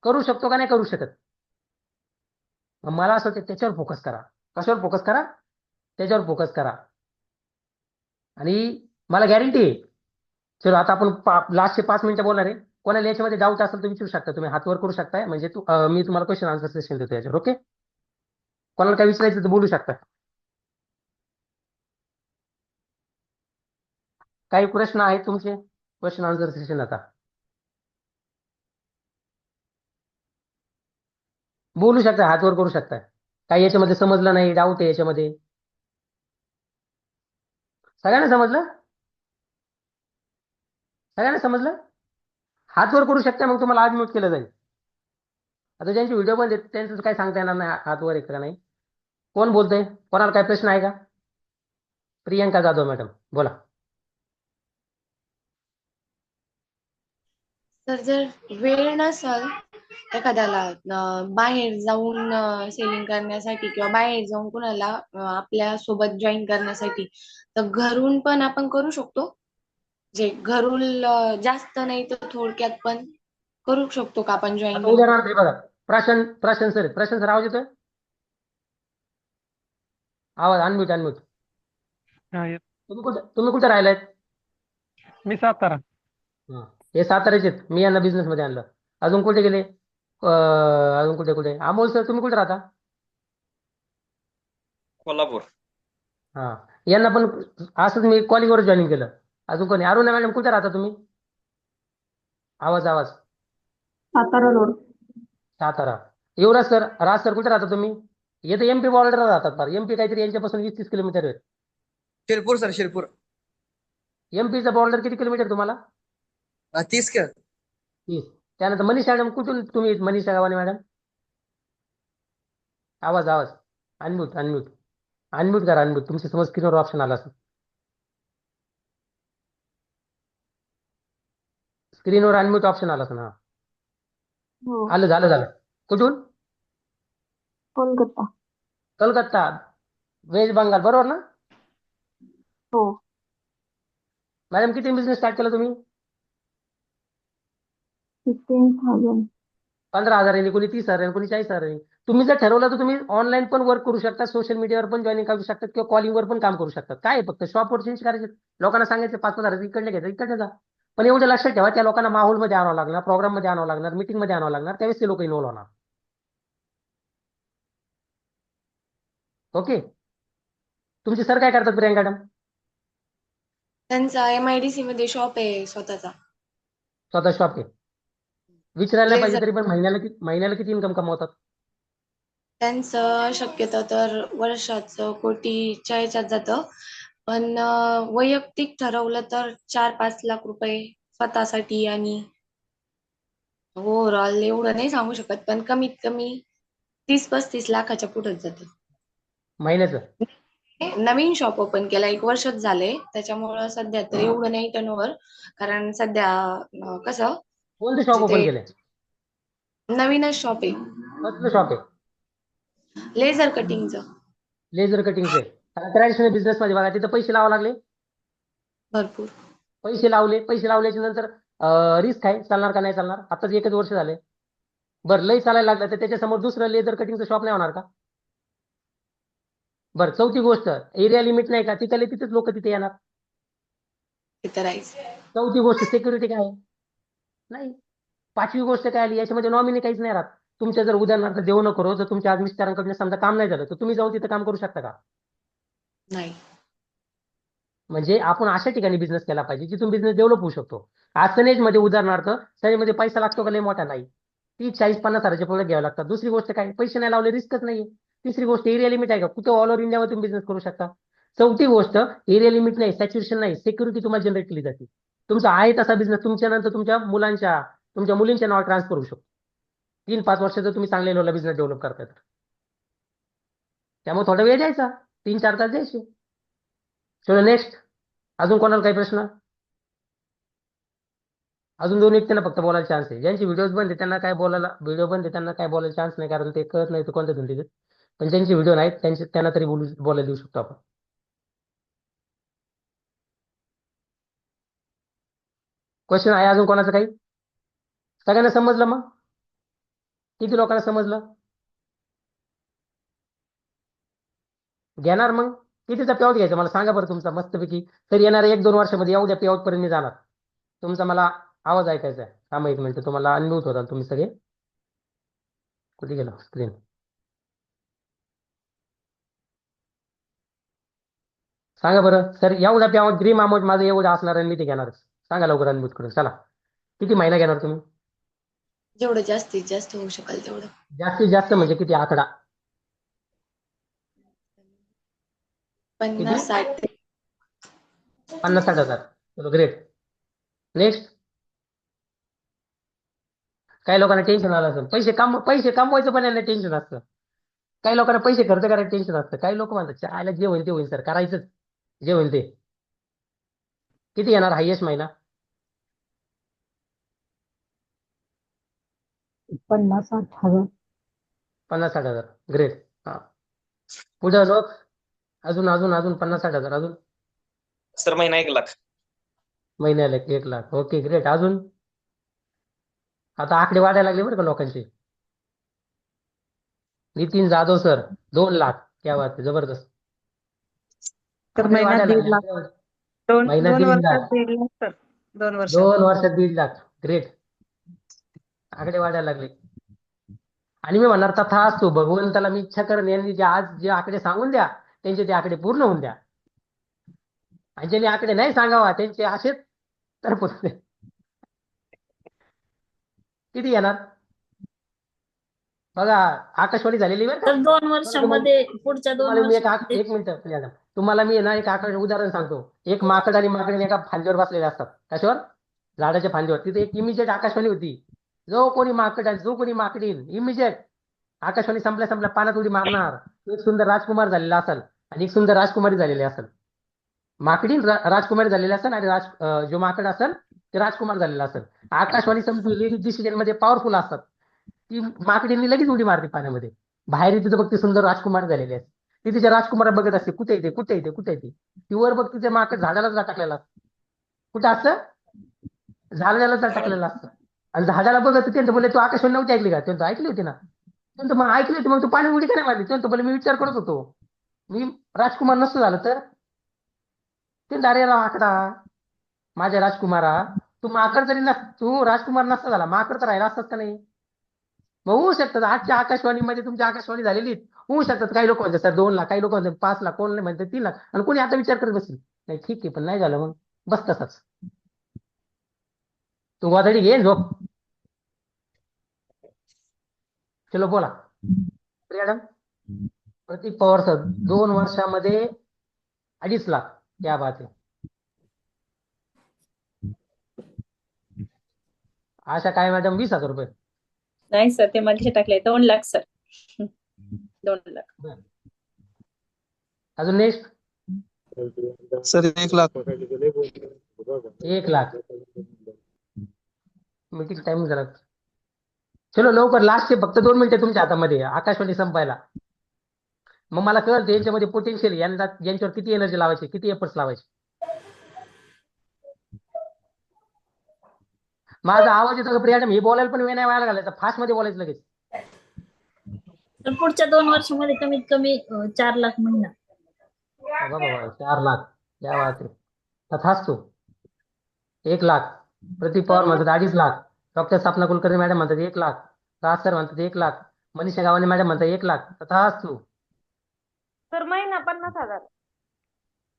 करू शकतो का नाही करू शकत? मग मला असं वाटतं त्याच्यावर फोकस करा. कशावर फोकस करा? त्याच्यावर फोकस करा. आणि मला गॅरंटी आहे. चलो आता आपण लास्टचे 5 मिनिटं बोलणार आहे. कोणाला याच्यामध्ये डाऊट असेल तर विचारू शकता तुम्ही, हातवर करू शकताय. म्हणजे मी तुम्हाला क्वेश्चन आन्सर सेशन देतो याच्यावर. ओके, कोणाला काय विचारायचं तर बोलू शकता. काही प्रश्न आहेत तुमचे? क्वेश्चन आन्सर सेशन आता बोलू शकता, हातवर करू शकता. काही याच्यामध्ये समजलं नाही, डाऊट आहे याच्यामध्ये? सगळ्यांना समजलं? सगळ्यांना समजलं? हातवर करू शकता, मग तुम्हाला आज म्यूट केलं जाईल. आता ज्यांचे व्हिडिओ बंद आहेत त्यांचं काय सांगता येणार नाही हातवर आहे का नाही. कोण बोलतंय? कोणाला काय प्रश्न आहे का? प्रियंका जाधव मॅडम बोला. तर जर वेळ नसेल एखाद्याला बाहेर जाऊन सेलिंग करण्यासाठी किंवा बाहेर जाऊन कुणाला आपल्या सोबत जॉईन करण्यासाठी, तर घरून पण आपण करू शकतो. जे घरून जास्त नाही तर थोडक्यात पण करू शकतो का आपण जॉईन? आता उदाहरणार्थ हे बघा, प्रशांत सर आवाज येतोय? आवाज अनम्यूट अनम्यूट. हा, येत. तुम्ही कुठे राहिलायत? मी सातारा. हा. हे साताऱ्याचे आहेत. मी यांना बिझनेस मध्ये आणलं. अजून कुठे गेले? अजून कुठे अमोल सर तुम्ही कुठे राहता? कोल्हापूर. हा, यांना पण असंच मी कॉलिंगवर जॉईनिंग केलं. अजून कोणी? अरुणा मॅडम कुठे राहता तुम्ही? आवाज. सातारा रोड. सातारा. युवराज सर, राज सर कुठे राहता तुम्ही? येथे एमपी बॉर्डरला राहतात फार. एमपी काहीतरी यांच्यापासून 20-30 किलोमीटर आहे. शिरपूर सर, शिरपूर. एमपीचा बॉर्डर किती किलोमीटर तुम्हाला? 30 का? 30. त्यानंतर मनीषा मॅडम कुठून तुम्ही? मनीषा गावाने मॅडम. आवाज अनम्यूट करा. अनम्यूट तुमच्या समोर स्क्रीनवर ऑप्शन आला असेल. स्क्रीनवर अनम्यूट ऑप्शन आला असेल. हा, हो. झालं. कुठून? कोलकाता. कलकत्ता, वेस्ट बंगाल, बरोबर ना? हो. मॅडम किती बिझनेस स्टार्ट केला तुम्ही? 15,000. 15,000 कोणी 30,000 कोणी 40,000. तुम्ही जर ठरवलं तर तुम्ही ऑनलाईन पण वर्क करू शकता, सोशल मीडियावर पण जॉईनिंग करू शकतात किंवा कॉलिंगवर पण काम करू शकतात. काय आहे, फक्त शॉपवर चेंज करायचे. लोकांना सांगायचं 5,000 इकडे घ्यायचं, इकडे जा. पण एवढं लक्षात ठेवा, त्या लोकांना माहोलमध्ये आणावं लागणार, प्रोग्राम मध्ये आणावं लागणार, मीटिंग मध्ये आणावं लागणार, त्यावेळेस ते लोक इन्व्हॉल्व होणार. ओके. तुमचे सर काय करतात प्रियांका मॅडम? त्यांचा MIDC मध्ये शॉप आहे स्वतःचा. स्वतः शॉप आहे. विचारायला पाहिजे Blazer. तरी पण महिन्याला किती इन्कम कमवतात? त्यांचं शक्यतो तर वर्षाचं कोटीच्या ह्याच्यात जातं, पण वैयक्तिक ठरवलं तर 4-5 लाख रुपये स्वतःसाठी, आणि ओव्हरऑल एवढं नाही सांगू शकत, पण कमीत कमी 30-35 लाखाच्या पुढेच जातं. महिन्याचं? नवीन शॉप ओपन केला, 1 वर्षच झालंय, त्याच्यामुळं सध्या तर एवढं नाही टर्नओव्हर. कारण सध्या कसं कोणतं शॉप जिथे ओपन केलंय? नवीनच शॉप आहे, कसलं शॉप आहे? लेझर कटिंगचं. लेझर कटिंगचे. ट्रॅडिशनल बिझनेस मध्ये बघा, तिथं पैसे लावावे लागले. भरपूर. पैसे लावल्याच्या नंतर रिस्क आहे, चालणार का नाही चालणार. आताच 1च वर्ष झाले. बरं, लई चालायला लागलं तर त्याच्यासमोर दुसरं लेझर कटिंगचं शॉप नाही होणार का? बरं, चौथी गोष्ट, एरिया लिमिट नाही का? तिथेच लोक तिथे येणार. तिथं राहायचं. चौथी गोष्ट, सिक्युरिटी काय आहे? नाही. 5वी गोष्ट काय आली, याच्यामध्ये नॉमिनी काहीच नाही राहत. तुमच्या जर उदाहरणार्थ देऊ नको, जर तुमच्या आज मिस्टरांकडून समजा काम नाही झालं, तर तुम्ही जाऊन तिथं काम करू शकता का? नाही. म्हणजे आपण अशा ठिकाणी बिझनेस केला पाहिजे जिथून बिझनेस डेव्हलप होऊ शकतो. आज सनेजमध्ये उदाहरणार्थ, सनेजमध्ये पैसा लागतो का? लय मोठा नाही. 30-40-50 हजाराचे प्रोडक्ट घ्यावे लागतात. दुसरी गोष्ट काय, पैसे नाही लावले, रिस्कच नाहीये. तिसरी गोष्ट, एरिया लिमिट आहे का? कुठे ऑल ओव्हर इंडियामध्ये तुम्ही बिझनेस करू शकता. चौथी गोष्ट, एरिया लिमिट नाही, सॅच्युरेशन नाही, सिक्युरिटी तुम्हाला जनरेट केली जाते. तुमचा आहे तसा बिझनेस तुमच्या नंतर तुमच्या मुलींच्या नावावर ट्रान्सफर होऊ शकतो. 3-5 वर्ष जर तुम्ही चांगले लेवलला बिझनेस डेव्हलप करताय तर. त्यामुळे थोडा वेळ द्यायचा, 3-4 तास द्यायचे. चलो नेक्स्ट. अजून कोणाला काही प्रश्न? अजून 2 व्यक्तींना फक्त बोलायला चान्स आहे. ज्यांचे व्हिडिओज बंद आहे त्यांना काय बोलायला चान्स नाही, कारण ते कळत नाही तर कोणत्या धंद्याचे. पण ज्यांचे व्हिडिओ नाहीत त्यांना तरी बोलायला देऊ शकतो आपण. क्वेश्चन आहे अजून कोणाचं काही? सगळ्यांना समजलं? मग किती लोकांना समजलं? घेणार मग कितीचा पेआउट घ्यायचा मला सांगा बरं तुमचा, मस्तपैकी. तर येणाऱ्या 1-2 वर्षामध्ये एवढ्या पेआउट पर्यंत मी जाणार. तुमचा मला आवाज ऐकायचा आहे. थांबा 1 मिनिट, तुम्हाला अनम्यूट होता तुम्ही सगळे. कुठे गेला स्क्रीन? सांगा बरं सर, एवढा पेआउट ड्रीम अमाऊंट माझं एवढं असणार आणि मी ते घेणारच. सांगा लवकर अनम्यूट करून. चला, किती महिना घेणार तुम्ही? जेवढं जास्तीत जास्त होऊ शकेल तेवढं. जास्तीत जास्त म्हणजे किती आकडा? 50-60. 50-60 हजार. चलो ग्रेट. नेक्स्ट. काही लोकांना टेन्शन आलं असेल, पैसे कमवायचं पण यांना टेन्शन असतं. काही लोकांना पैसे खर्च करायचं टेन्शन असतं. काही लोक म्हणतात चायला जे होईल ते होईल सर, करायचंच जे होईल ते. किती येणार हायएस्ट महिना? 50-60 हजार. 50-60 हजार. ग्रेट. हा. पुढे लोक अजून अजून अजून 50-60 हजार अजून सर महिना 1 लाख. महिन्याला 1 लाख. Okay great. अजून आता आकडे वाढायला लागले बरं का लोकांचे. नितीन जाधव सर 2 लाख. क्या बात आहे, जबरदस्त. तर आकडे महिन्यात वाढायला 1.5 लाख. लागले. दोन महिन्यात दोन 1.5 वर्षात लाख. 1.5 लाख सर. 2 वर्षात. 2 वर्षात 1.5 लाख. ग्रेट. आकडे वाढायला लागले. आणि मी म्हणणार तथास्तु, भगवंताला मी इच्छा करेन यांनी जे आकडे सांगून द्या त्यांचे ते आकडे पूर्ण होऊन द्या. आणि ज्यांनी आकडे नाही सांगावा त्यांचे असेच तर पूर्ण. किती येणार बघा. आकाशवाणी झालेली बरं का. तर 2 वर्षामध्ये पुढच्या 2 तुम्हाला मी वर्षामध्ये एक मिनिट मॅडम, तुम्हाला मी ना एक आकाश उदाहरण सांगतो. एक माकड आणि माकडे एका फांदीवर बसलेले असतात. कशावर? झाडाच्या फांदीवर. तिथे एक इमिजिएट आकाशवाणी होती. जो कोणी माकड आणि जो कोणी माकडीन इमिजिएट आकाशवाणी संपल्या पाण्यात उडी मारणार. एक सुंदर राजकुमार झालेला असेल आणि एक सुंदर राजकुमारी झालेली असेल. माकडीन राजकुमारी झालेली असेल आणि जो माकड असेल ते राजकुमार झालेला असेल. आकाशवाणी संपली डिसिजन मध्ये पॉवरफुल असतात. ती माकडींनी लगेच उडी मारली पाण्यामध्ये. बाहेर तिथं बघ ती सुंदर राजकुमार झालेली असते. ती तिच्या राजकुमारा बघत असते, कुठे येते कुठे येते कुठे येते. ती वर बघ तिचे माकड झाडालाच टाकलेला असतं. कुठं असतं? झाडालाच टाकलेलं असतं. आणि झाडाला बघत त्यांचं बोलले तू आकाशवाणी नव्हती ऐकली का? त्यांचं ऐकली होती ना. त्यांचं मग ऐकली होती, मग तू पाणी उडी का नाही मारली? त्यांचं बोलले मी विचार करत होतो, मी राजकुमार नसतो झालं तर. ते अरे माकडा, माझ्या राजकुमारा, तू माकड जरी तू राजकुमार नसता झाला, माकड तर राहिला असतात का नाही? मग होऊ शकतात आजच्या आकाशवाणीमध्ये तुमची आकाशवाणी झालेली होऊ शकतात. काही लोक म्हणतात सर 2 लाख, काही लोक म्हणतात 5 लाख, कोण नाही म्हणतात 3 लाख. आणि कोणी आता विचार करत बसेल नाही ठीक आहे पण नाही झालं मग बस तसाच. तू वादळी घे झोप. चलो बोला मॅडम. प्रतीक पवार सर 2 वर्षामध्ये 2.5 लाख. क्या बात आहे. आशा काय मॅडम 20,000 रुपये. नाही सर, ते मध्ये टाकले 2 लाख सर. 2 लाख. अजून next sir 1 lakh. 1 lakh. Meeting time झाला. चलो लवकर लास्टचे फक्त 2 मिनिटं तुमच्या हातामध्ये आकाशवाणी संपायला. मग मला कळतं यांच्यामध्ये पोटेन्शियल यांच्यावर किती एनर्जी लावायची, किती एफर्ट्स लावायचे. माझा आवाज येतो का प्रिया? हे बोलायला पण वेळ नाही व्हायला घालायचा, फास्ट मध्ये बोलायचं लगेच. तर पुढच्या 2 वर्षामध्ये कमीत कमी 4 लाख महिना. बाबा 4 लाख. क्या बात आहे. तथास्तु. 1 लाख. प्रतीक पवार म्हणतात 2.5 लाख. डॉक्टर स्थापना कुलकर्णी मॅडम म्हणतात 1 लाख. राज सर म्हणतात 1 लाख. मनीषा गावाने मॅडम म्हणतात 1 लाख. तथास्तु. सर महिना 50,000.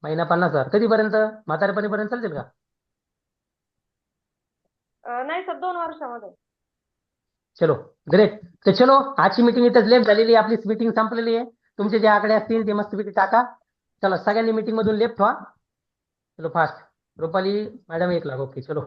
महिना 50,000. कधीपर्यंत? म्हातारेपणीपर्यंत चालतील का? नाही सर 2 वर्षामध्ये. चलो ग्रेट. तर चलो आजची मीटिंग इथंच लेफ्ट झालेली आहे. आपली मीटिंग संपलेली आहे. तुमचे जे आकडे असतील ते मस्तपैकी टाका. चला सगळ्यांनी मीटिंग मधून लेफ्ट व्हा. चलो fast. Rupali madam 1 lakh. Okay चलो.